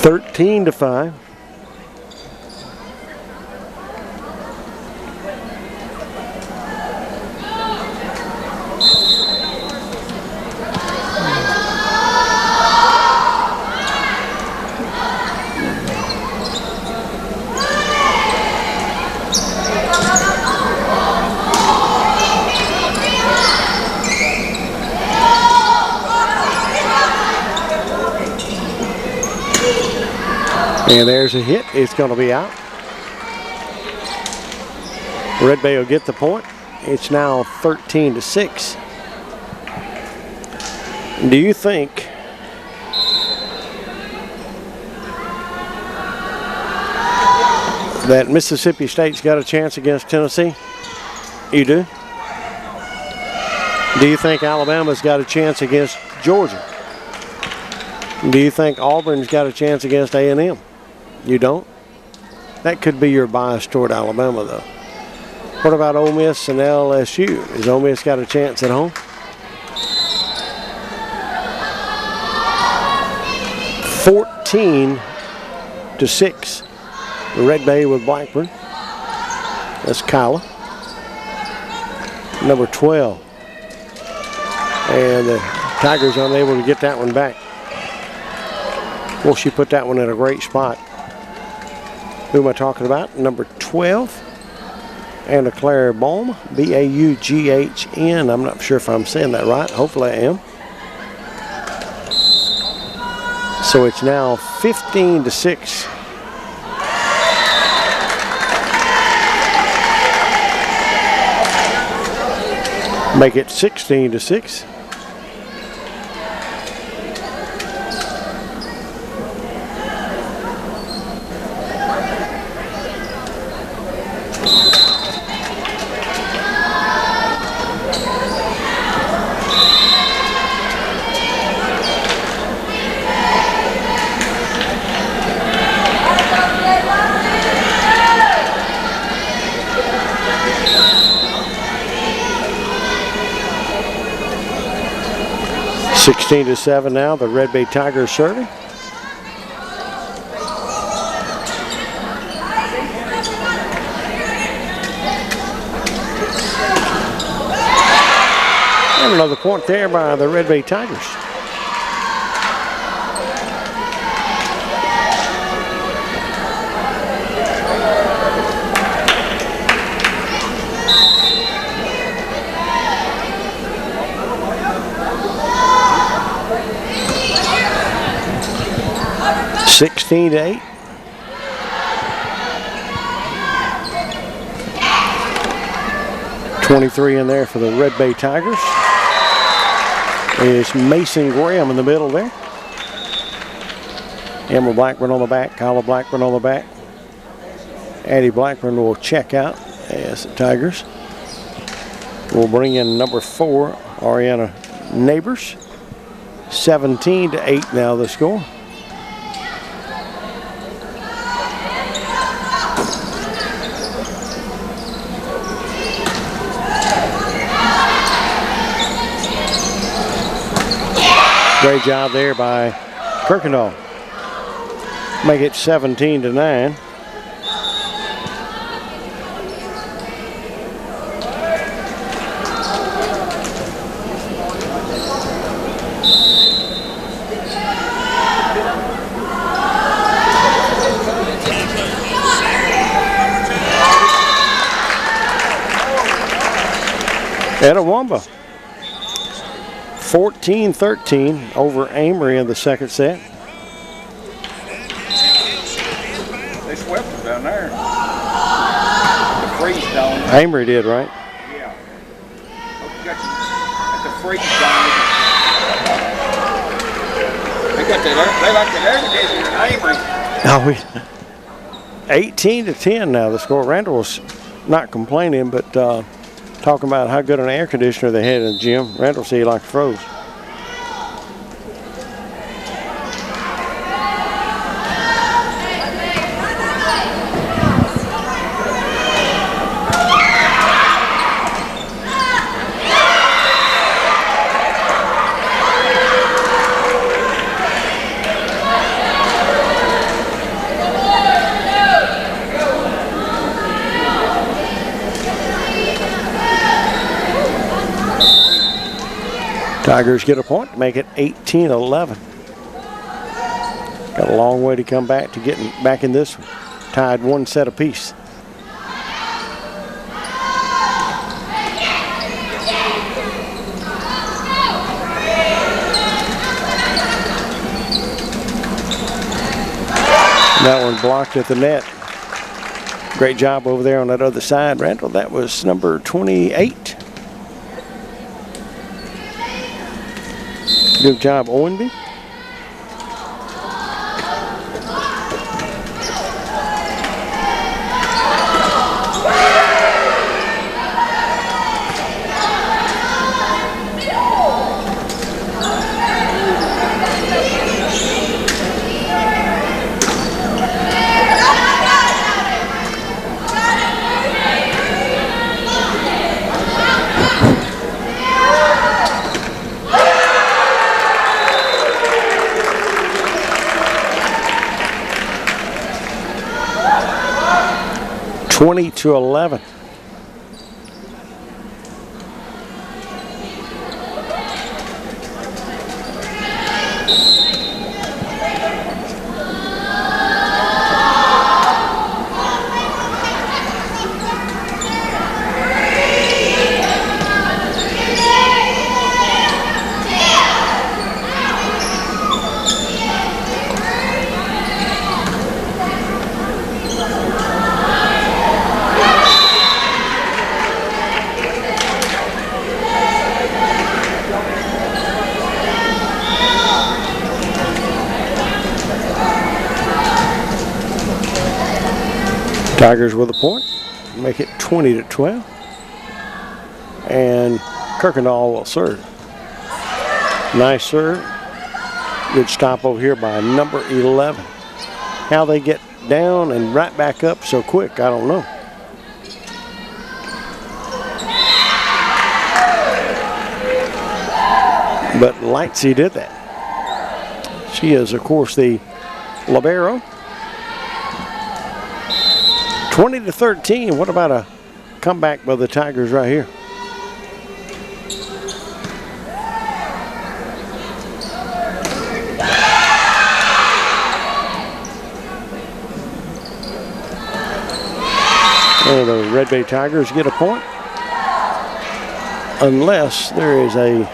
Thirteen to 5. And there's a hit. It's going to be out. Red Bay will get the point. It's now 13-6. Do you think that Mississippi State's got a chance against Tennessee? You do? Do you think Alabama's got a chance against Georgia? Do you think Auburn's got a chance against A&M? You don't? That could be your bias toward Alabama, though. What about Ole Miss and LSU? Has Ole Miss got a chance at home? 14-6. Red Bay with Blackburn. That's Kyla. Number 12. And the Tigers unable to get that one back. Well, she put that one in a great spot. Who am I talking about? Number 12, Anna Claire Baum, B-A-U-G-H-N. I'm not sure if I'm saying that right. Hopefully I am. So it's now 15-6. Make it 16-6. Sixteen to 7 now, the Red Bay Tigers serving. And another point there by the Red Bay Tigers. Sixteen to 8. .23 in there for the Red Bay Tigers. Is Mason Graham in the middle there. Emma Blackburn on the back, Kyla Blackburn on the back. Addie Blackburn will check out as the Tigers. We'll bring in number 4, Ariana Neighbors. 17 to 8 now the score. Great job there by Kirkendall. Make it 17 to 9. Etowamba 14-13 over Amory in the second set. They swept them down there. The freeze down. Amory did, right? Yeah. At the freeze down. They like that air conditioner in Amory. 18 to 10 now the score. Randall was not complaining, but talking about how good an air conditioner they had in the gym. Randall said he liked froze. Tigers get a point to make it 18-11. Got a long way to come back to getting back in this one. Tied one set apiece. That one blocked at the net. Great job over there on that other side, Randall. That was number 28. Good job, Owenby. To 11. Tigers with a point. Make it 20-12. And Kirkendall will serve. Nice serve. Good stop over here by number 11. How they get down and right back up so quick, I don't know. But Lightsey did that. She is, of course, the libero. 20-13. What about a comeback by the Tigers right here? And the Red Bay Tigers get a point. Unless there is a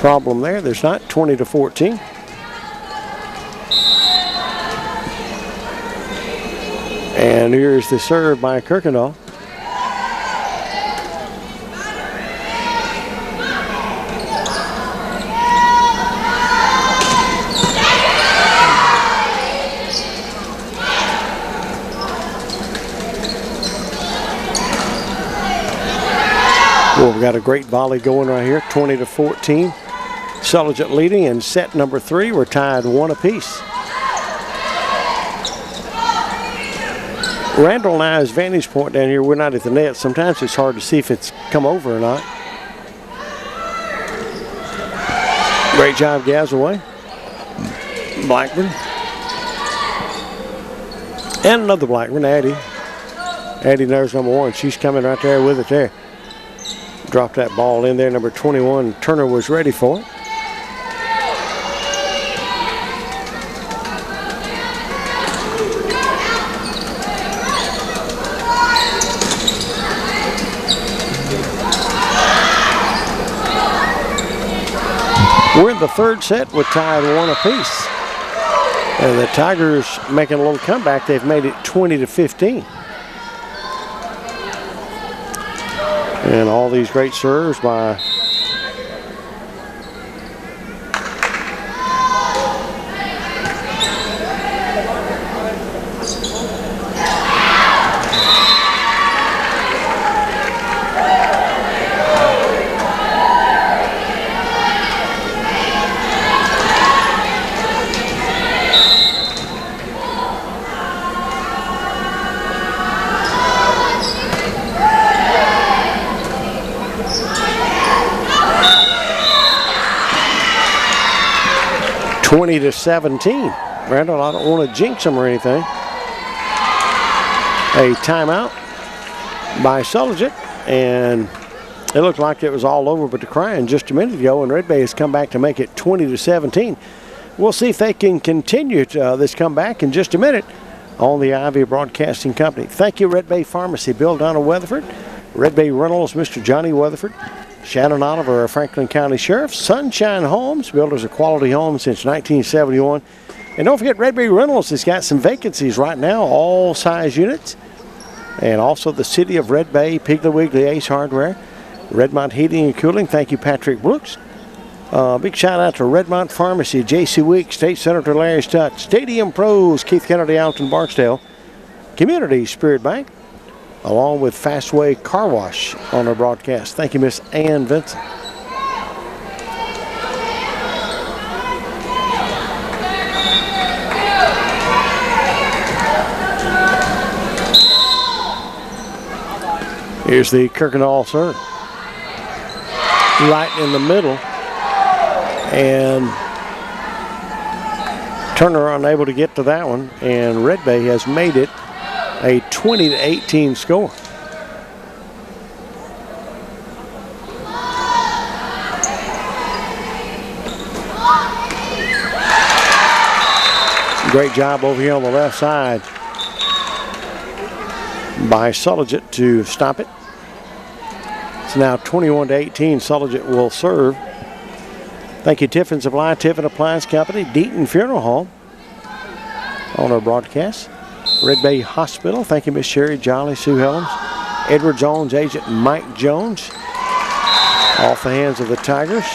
problem there. There's not. 20-14. And here's the serve by Kirkendall. Well, we've got a great volley going right here, 20-14. Sulligent leading in set number 3. We're tied 1 apiece. Randall and I's vantage point down here, we're not at the net. Sometimes it's hard to see if it's come over or not. Great job, Gazaway. Blackburn. And another Blackburn, Addie. Addie knows number 1. She's coming right there with it there. Dropped that ball in there. Number 21, Turner was ready for it. We're in the third set with tied 1 apiece. And the Tigers making a little comeback. They've made it 20-15. And all these great serves by (20-17). Randall, I don't want to jinx them or anything. A timeout by Sulligent, and it looked like it was all over but the crying just a minute ago, and Red Bay has come back to make it 20-17. We'll see if they can continue this comeback in just a minute on the Ivy Broadcasting Company. Thank you, Red Bay Pharmacy, Bill Donald Weatherford, Red Bay Reynolds, Mr. Johnny Weatherford, Shannon Oliver, our Franklin County Sheriff, Sunshine Homes, builders of quality homes since 1971. And don't forget, Red Bay Reynolds has got some vacancies right now, all size units. And also the City of Red Bay, Piggly Wiggly Ace Hardware, Redmont Heating and Cooling. Thank you, Patrick Brooks. Big shout out to Redmont Pharmacy, J.C. Weeks, State Senator Larry Stutt, Stadium Pros, Keith Kennedy, Alton Barksdale, Community Spirit Bank, along with Fastway Car Wash on our broadcast. Thank you, Miss Ann Vincent. Here's the Kirkendall serve. Right in the middle. And Turner unable to get to that one. And Red Bay has made it a 20-18 score. Great job over here on the left side by Sulligent to stop it. It's now 21-18. Sulligent will serve. Thank you, Tiffin Supply, Tiffin Appliance Company, Deaton Funeral Home on our broadcast. Red Bay Hospital, thank you, Miss Sherry Jolly, Sue Helms. Edward Jones, agent Mike Jones, off the hands of the Tigers.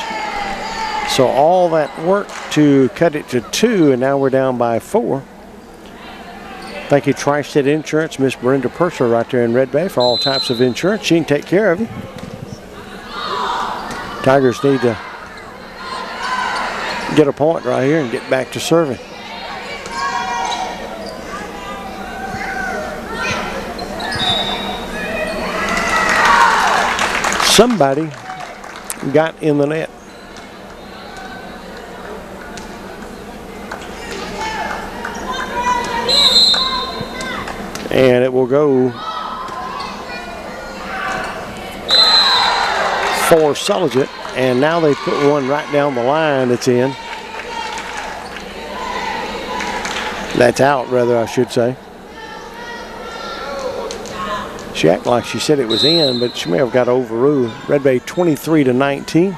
So all that work to cut it to 2, and now we're down by 4. Thank you, Tri-State Insurance, Miss Brenda Purser right there in Red Bay for all types of insurance. She can take care of you. Tigers need to get a point right here and get back to serving. Somebody got in the net. And it will go for Sulligent. And now they put one right down the line that's in. That's out, rather, I should say. She acted like she said it was in, but she may have got overruled. Red Bay 23-19.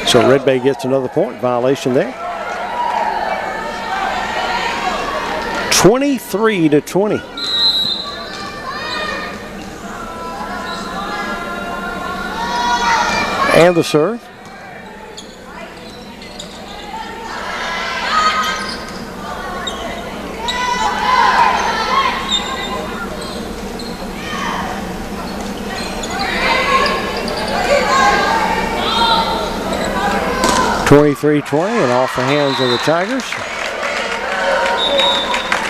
So Red Bay gets another point violation there. 23-20. And the serve. .23-20 and off the hands of the Tigers.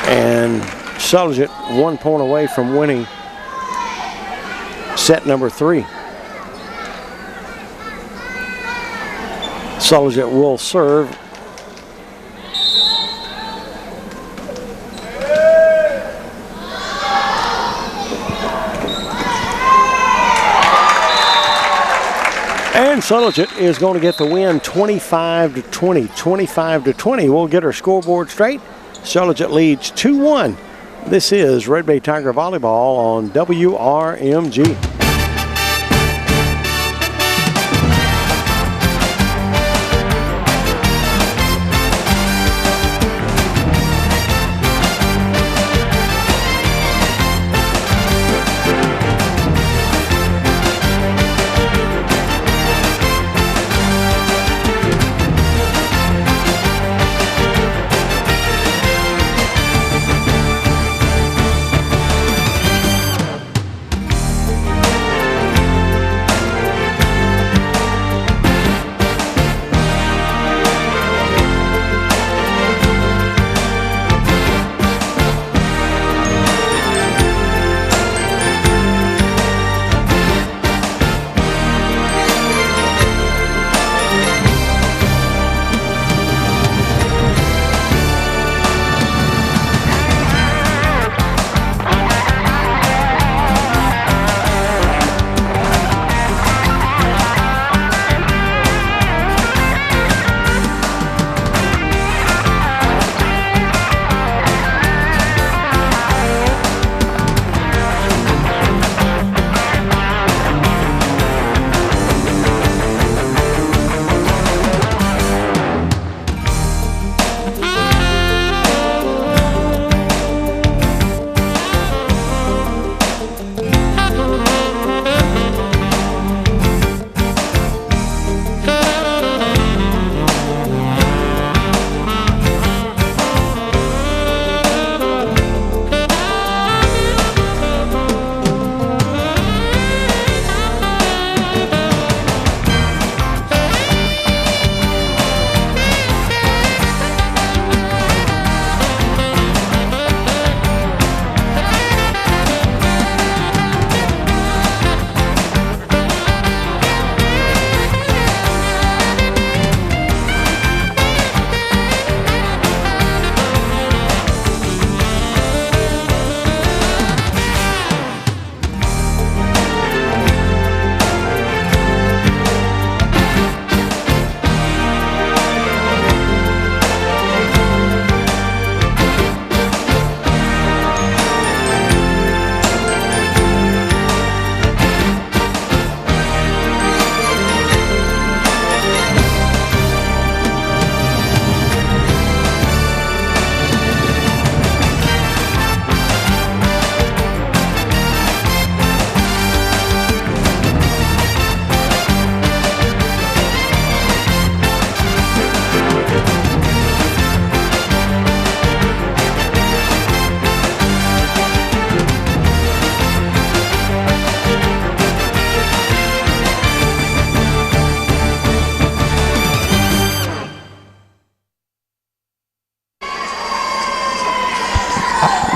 And Sulligent 1 point away from winning set number 3. Sulligent will serve. And Sulligent is going to get the win 25-20. 25-20. We'll get our scoreboard straight. Sulligent leads 2-1. This is Red Bay Tiger Volleyball on WRMG.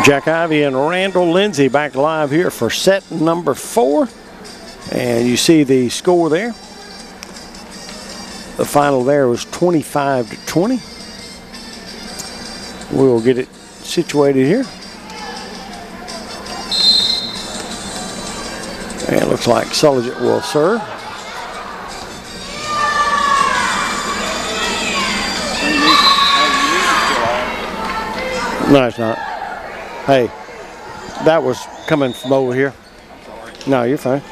Jack Ivey and Randall Lindsay back live here for set number 4. And you see the score there. The final there was 25-20. We'll get it situated here. And it looks like Sulligent will serve. No, it's not. Hey, that was coming from over here. No, you're fine.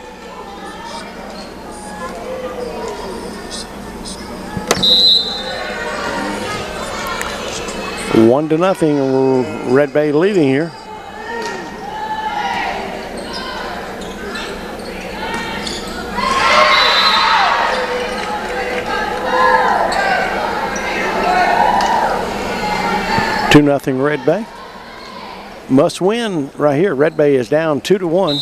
One to nothing, Red Bay leading here. Two nothing Red Bay. Must win right here. Red Bay is down 2-1.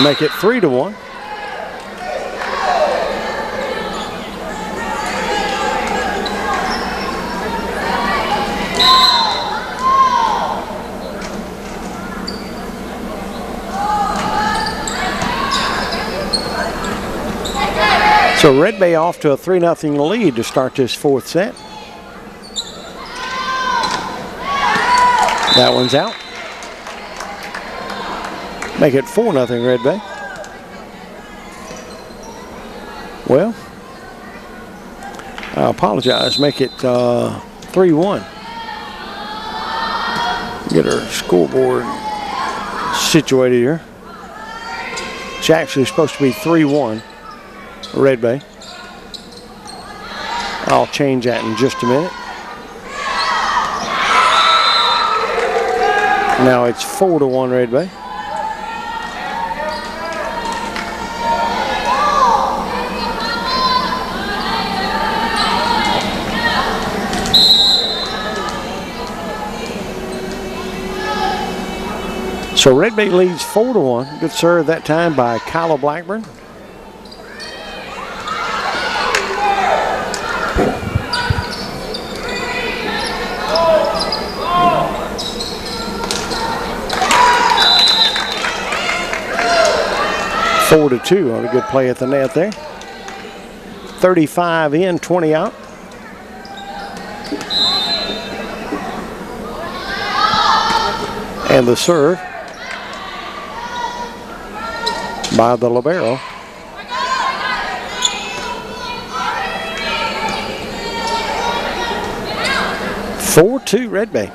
Make it 3-1. So Red Bay off to a 3-0 lead to start this 4th set. That one's out. Make it 4-0 Red Bay. Well, I apologize. Make it 3-1. Get our scoreboard situated here. It's actually supposed to be 3-1. Red Bay. I'll change that in just a minute. Now it's 4-1 Red Bay. So Red Bay leads 4-1. Good serve that time by Kyla Blackburn. Four to 2 on a good play at the net there. 35 in, 20 out. And the serve by the libero. Four 2 Red Bay.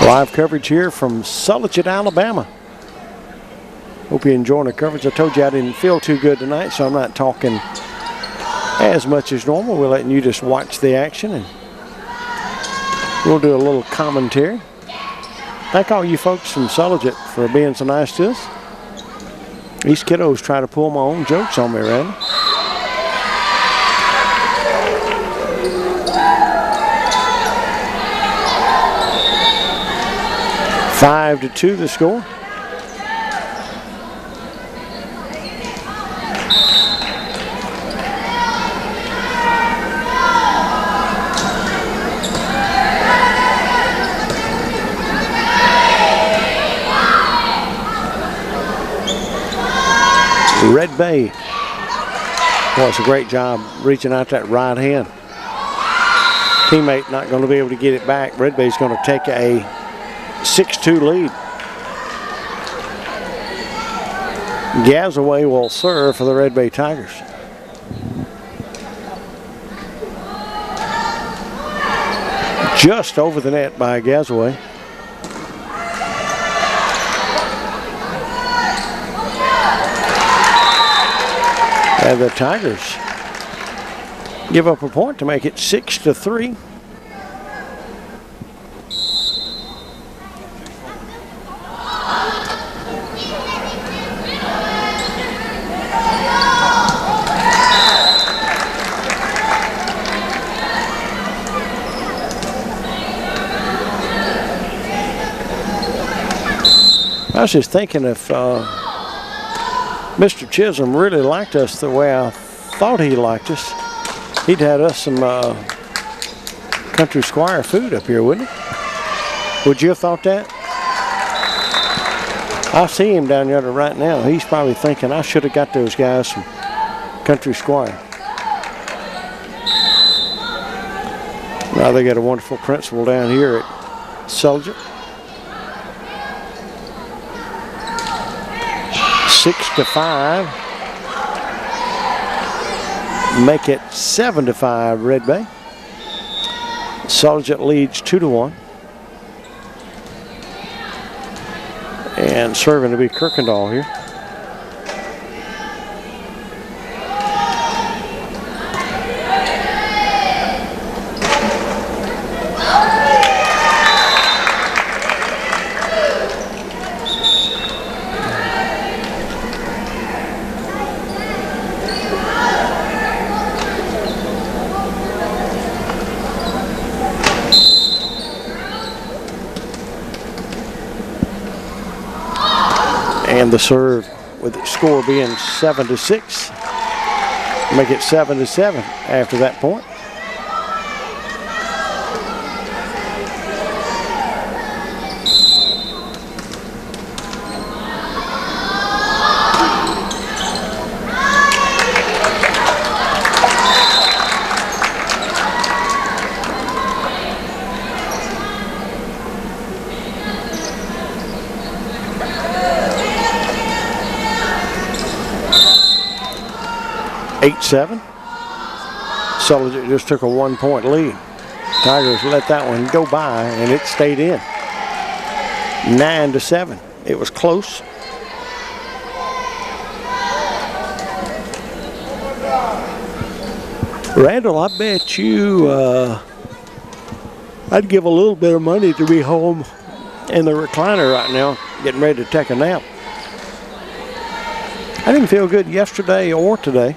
Live coverage here from Sulligent, Alabama. Hope you're enjoying the coverage. I told you I didn't feel too good tonight, so I'm not talking as much as normal. We're letting you just watch the action, and we'll do a little commentary. Thank all you folks from Sulligent for being so nice to us. These kiddos try to pull my own jokes on me, right? Five to 2 the score. Red Bay. Well, it's a great job reaching out that right hand. Teammate not going to be able to get it back. Red Bay's going to take a 6-2 lead. Gazaway will serve for the Red Bay Tigers. Just over the net by Gazaway. And the Tigers give up a point to make it 6-3. I was just thinking if Mr. Chisholm really liked us the way I thought he liked us, he'd had us some Country Squire food up here, wouldn't he? Would you have thought that? I see him down yonder right now. He's probably thinking, I should have got those guys some Country Squire. Now they got a wonderful principal down here at Sulligent. 6-5. Make it 7-5, Red Bay. Sulligent leads 2-1. And serving to be Kirkendall here. And the serve with the score being 7-6. Make it 7-7 after that point. Eight-7. Sulligent just took a 1-point lead. Tigers let that one go by, and it stayed in. 9-7. It was close. Randall, I bet you I'd give a little bit of money to be home in the recliner right now, getting ready to take a nap. I didn't feel good yesterday or today.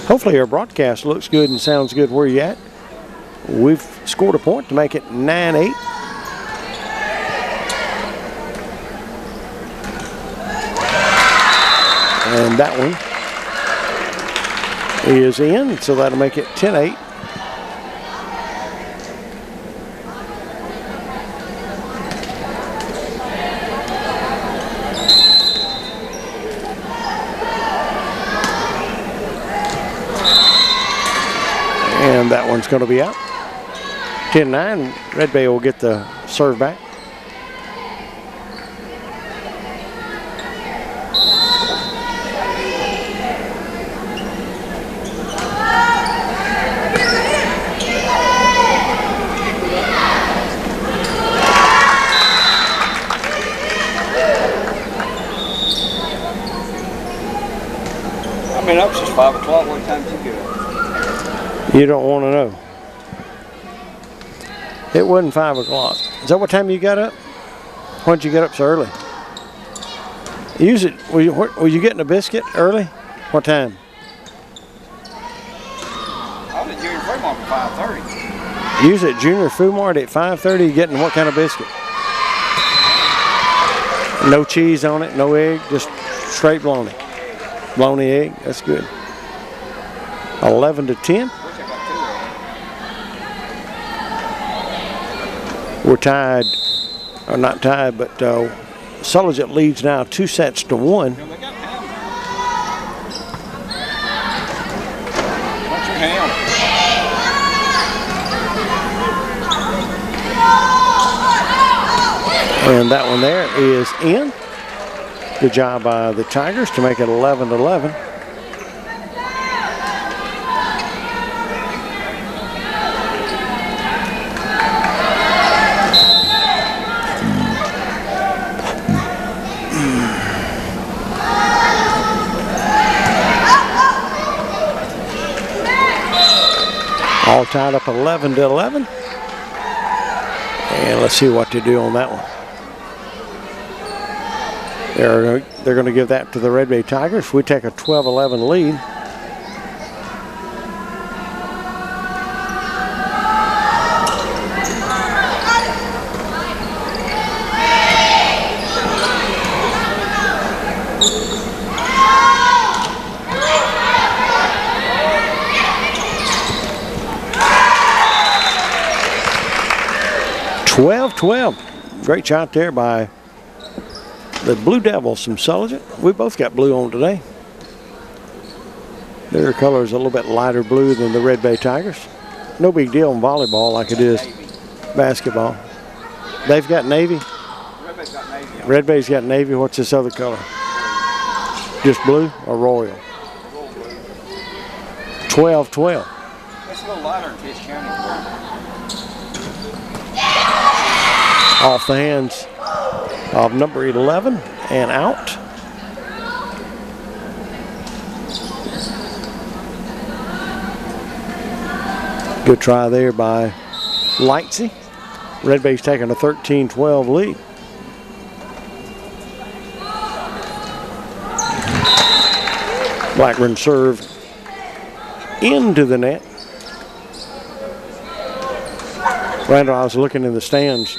Hopefully our broadcast looks good and sounds good where you're at. We've scored a point to make it 9-8. And that one is in, so that'll make it 10-8. And that one's going to be out. 10-9. Red Bay will get the serve back. I've been up since 5 o'clock. What time did you get up? You don't want to know. It wasn't 5 o'clock. Is that what time you got up? Why'd you get up so early? Use it. Were you getting a biscuit early? What time? I was at Junior Food Mart at 5:30. Use it Junior Food Mart at 5:30. Getting what kind of biscuit? No cheese on it, no egg, just straight bologna. Bologna egg. That's good. 11-10. We're tied, or not tied, but Sulligent leads now 2-1. And that one there is in. Good job by the Tigers to make it 11-11. All tied up 11-11. And let's see what they do on that one. They're going to give that to the Red Bay Tigers. We take a 12-11 lead. 12-12. Great shot there by the Blue Devils from Sulligent. We both got blue on today. Their color is a little bit lighter blue than the Red Bay Tigers. No big deal in volleyball like it is basketball. They've got navy. Red Bay's got navy. Red Bay's got navy. What's this other color? Just blue or royal? 12-12. It's a little lighter in Fish County. Off the hands of number 11 and out. Good try there by Lightsey. Red Bay's taking a 13-12 lead. Blackburn serve into the net. Randall, I was looking in the stands.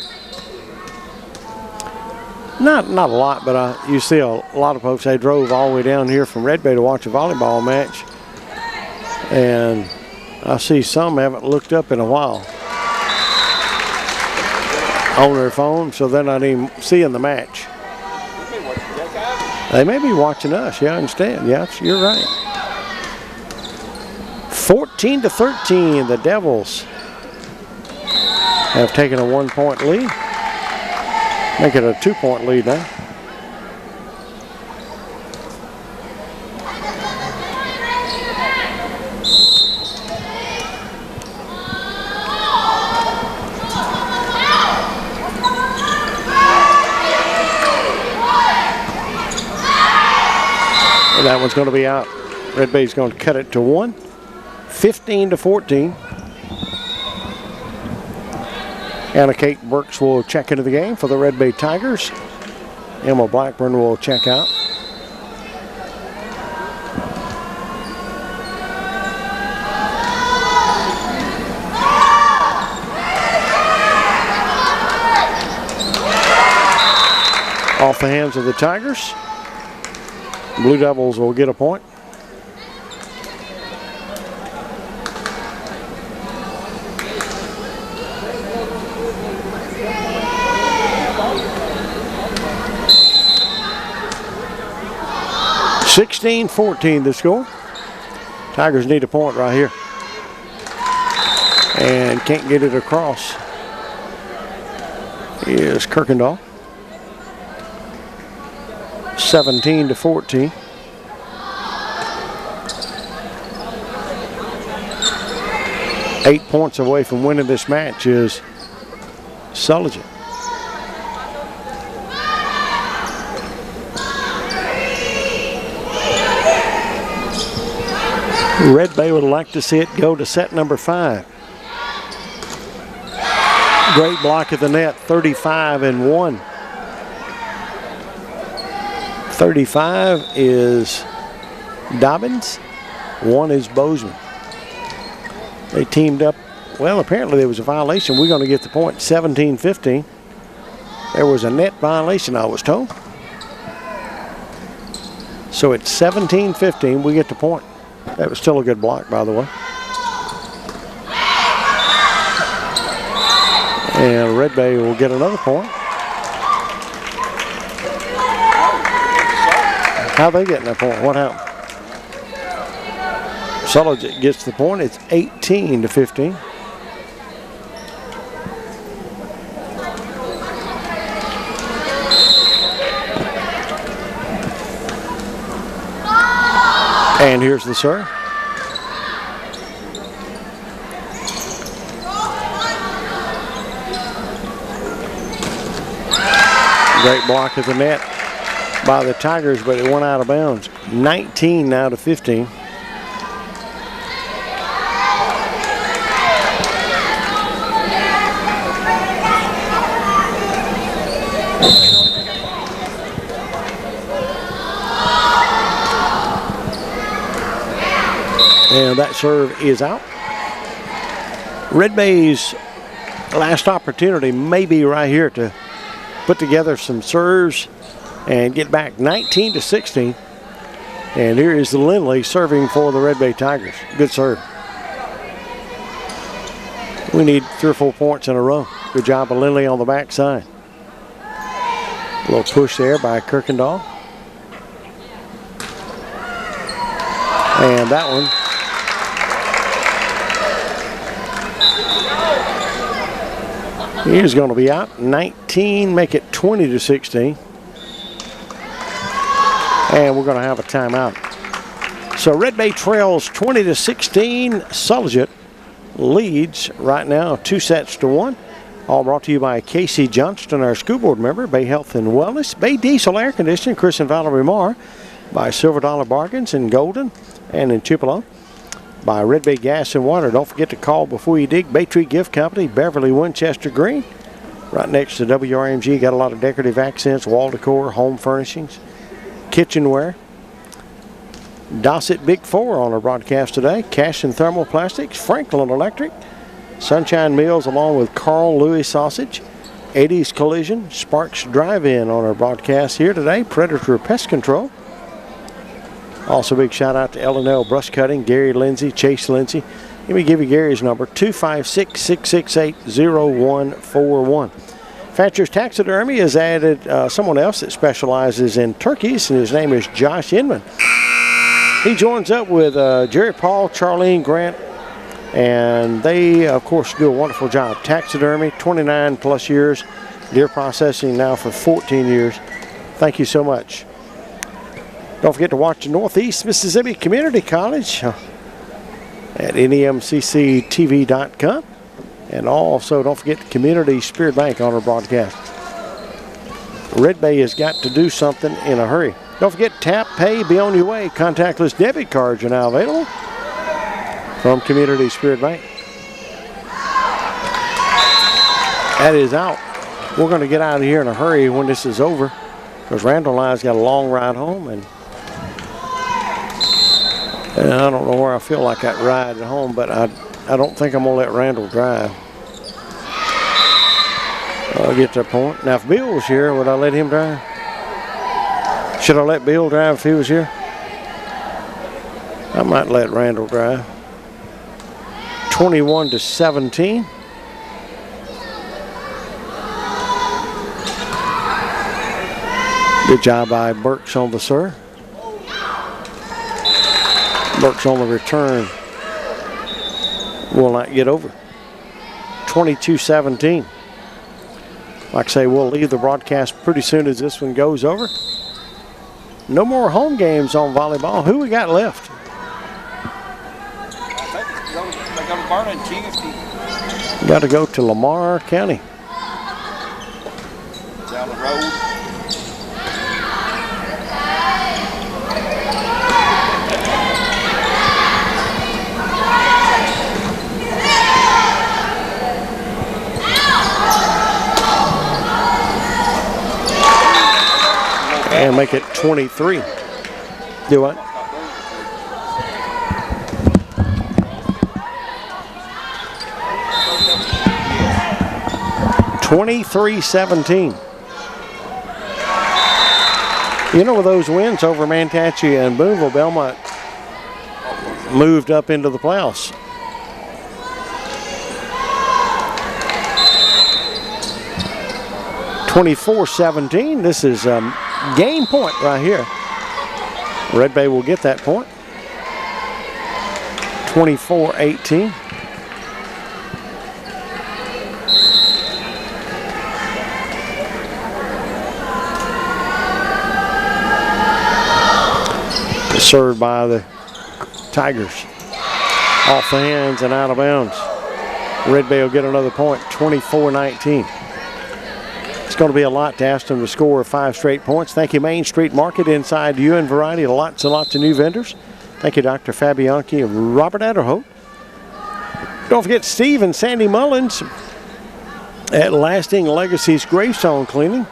Not a lot, but you see a lot of folks, they drove all the way down here from Red Bay to watch a volleyball match. And I see some haven't looked up in a while on their phone, so they're not even seeing the match. They may be watching us, yeah, instead. Yeah, you're right. 14-13, the Devils have taken a 1-point lead. Make it a 2-point lead now. And that one's going to be out. Red Bay's going to cut it to 1. 15-14. Anna Kate Burks will check into the game for the Red Bay Tigers. Emma Blackburn will check out. Off the hands of the Tigers. Blue Devils will get a point. (16-14) the score. Tigers need a point right here. And can't get it across. Is Kirkendall. 17-14. Eight points away from winning this match is Sulligent. Red Bay would like to see it go to set number 5. Great block at the net, 35-1. 35 is Dobbins, 1 is Bozeman. They teamed up. Well, apparently there was a violation. We're going to get the point. 17-15. There was a net violation, I was told. So it's 17-15. We get the point. That was still a good block, by the way. And Red Bay will get another point. How are they getting that point? What happened? Sulligent gets the point. It's 18-15. And here's the serve. Great block at the net by the Tigers, but it went out of bounds. 19 now to 15. And that serve is out. Red Bay's last opportunity may be right here to put together some serves and get back 19-16. And here is the Lindley serving for the Red Bay Tigers. Good serve. We need 3 or 4 points in a row. Good job of Lindley on the backside. A little push there by Kirkendall. And that one is going to be out. 19, make it 20-16. And we're going to have a timeout. So Red Bay trails 20-16. Sulligent leads right now 2-1. All brought to you by Casey Johnston, our school board member, Bay Health and Wellness, Bay Diesel Air Conditioning, Chris and Valerie Marr, by Silver Dollar Bargains in Golden and in Tupelo, by Red Bay Gas and Water. Don't forget to call before you dig. Bay Tree Gift Company, Beverly Winchester Green, right next to WRMG. Got a lot of decorative accents, wall decor, home furnishings, kitchenware. Dossett Big 4 on our broadcast today. Cash and Thermal Plastics, Franklin Electric, Sunshine Mills along with Carl Louis Sausage, 80s Collision, Sparks Drive-In on our broadcast here today. Predator Pest Control. Also big shout out to L&L Brush Cutting, Gary Lindsay, Chase Lindsay. Let me give you Gary's number, 256-668-0141. Fatcher's Taxidermy has added someone else that specializes in turkeys, and his name is Josh Inman. He joins up with Jerry Paul, Charlene Grant, and they, of course, do a wonderful job. Taxidermy, 29 plus years. Deer processing now for 14 years. Thank you so much. Don't forget to watch the Northeast Mississippi Community College at nemcctv.com. And also, don't forget the Community Spirit Bank on our broadcast. Red Bay has got to do something in a hurry. Don't forget, tap, pay, be on your way. Contactless debit cards are now available from Community Spirit Bank. That is out. We're going to get out of here in a hurry when this is over, because Randall and I's got a long ride home, and I don't know where I feel like that ride home, but I don't think I'm going to let Randall drive. I'll get to a point. Now, if Bill was here, would I let him drive? Should I let Bill drive if he was here? I might let Randall drive. 21-17. Good job by Burks on the serve. Burks on the return will not get over. 22-17. Like I say, we'll leave the broadcast pretty soon as this one goes over. No more home games on volleyball. Who we got left? They go to Vernon Tuesday. Got to go to Lamar County. Down the road. And make it 23. Do what? 23-17. You know, with those wins over Manatee and Boonville, Belmont moved up into the playoffs. (24-17). This is game point right here. Red Bay will get that point. 24-18. Served by the Tigers. Off the hands and out of bounds. Red Bay will get another point, 24-19. It's going to be a lot to ask them to score 5 straight points. Thank you, Main Street Market, inside you and variety. Lots and lots of new vendors. Thank you, Dr. Fabianchi and Robert Adderholt. Don't forget Steve and Sandy Mullins at Lasting Legacies Gravestone Cleaning.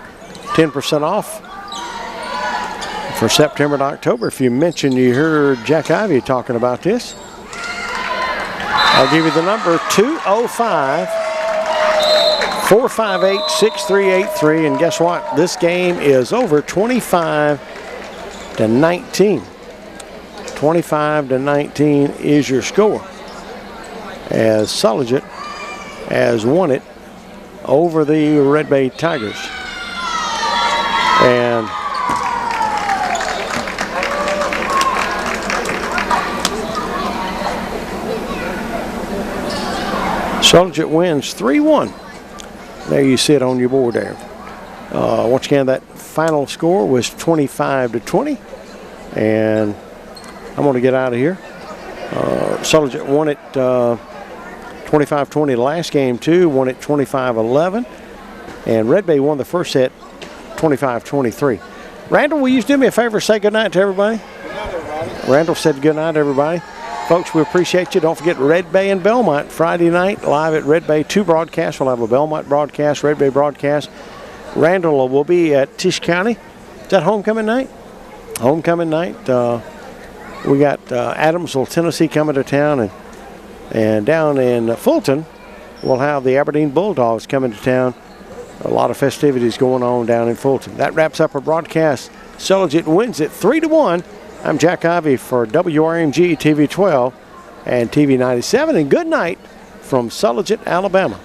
10% off for September to October. If you mention you heard Jack Ivey talking about this, I'll give you the number, 205-458-6383. And guess what? This game is over, 25-19. 25-19 is your score, as Sulligent has won it over the Red Bay Tigers. And Sulligent wins 3-1. There you see it on your board there. Once again, that final score was 25-20. And I'm going to get out of here. Sulligent won it 25-20 the last game too, won it 25-11. And Red Bay won the first set 25-23. Randall, will you do me a favor, say good night to everybody? Good night, everybody. Randall said good night, everybody. Folks, we appreciate you. Don't forget Red Bay and Belmont Friday night live at Red Bay. 2 broadcasts. We'll have a Belmont broadcast, Red Bay broadcast. Randall will be at Tisch County. Is that homecoming night? Homecoming night. We got Adamsville, Tennessee coming to town, and down in Fulton we'll have the Aberdeen Bulldogs coming to town. A lot of festivities going on down in Fulton. That wraps up our broadcast. Sulligent wins it 3-1. I'm Jack Ivey for WRMG TV 12 and TV 97, and good night from Sulligent, Alabama.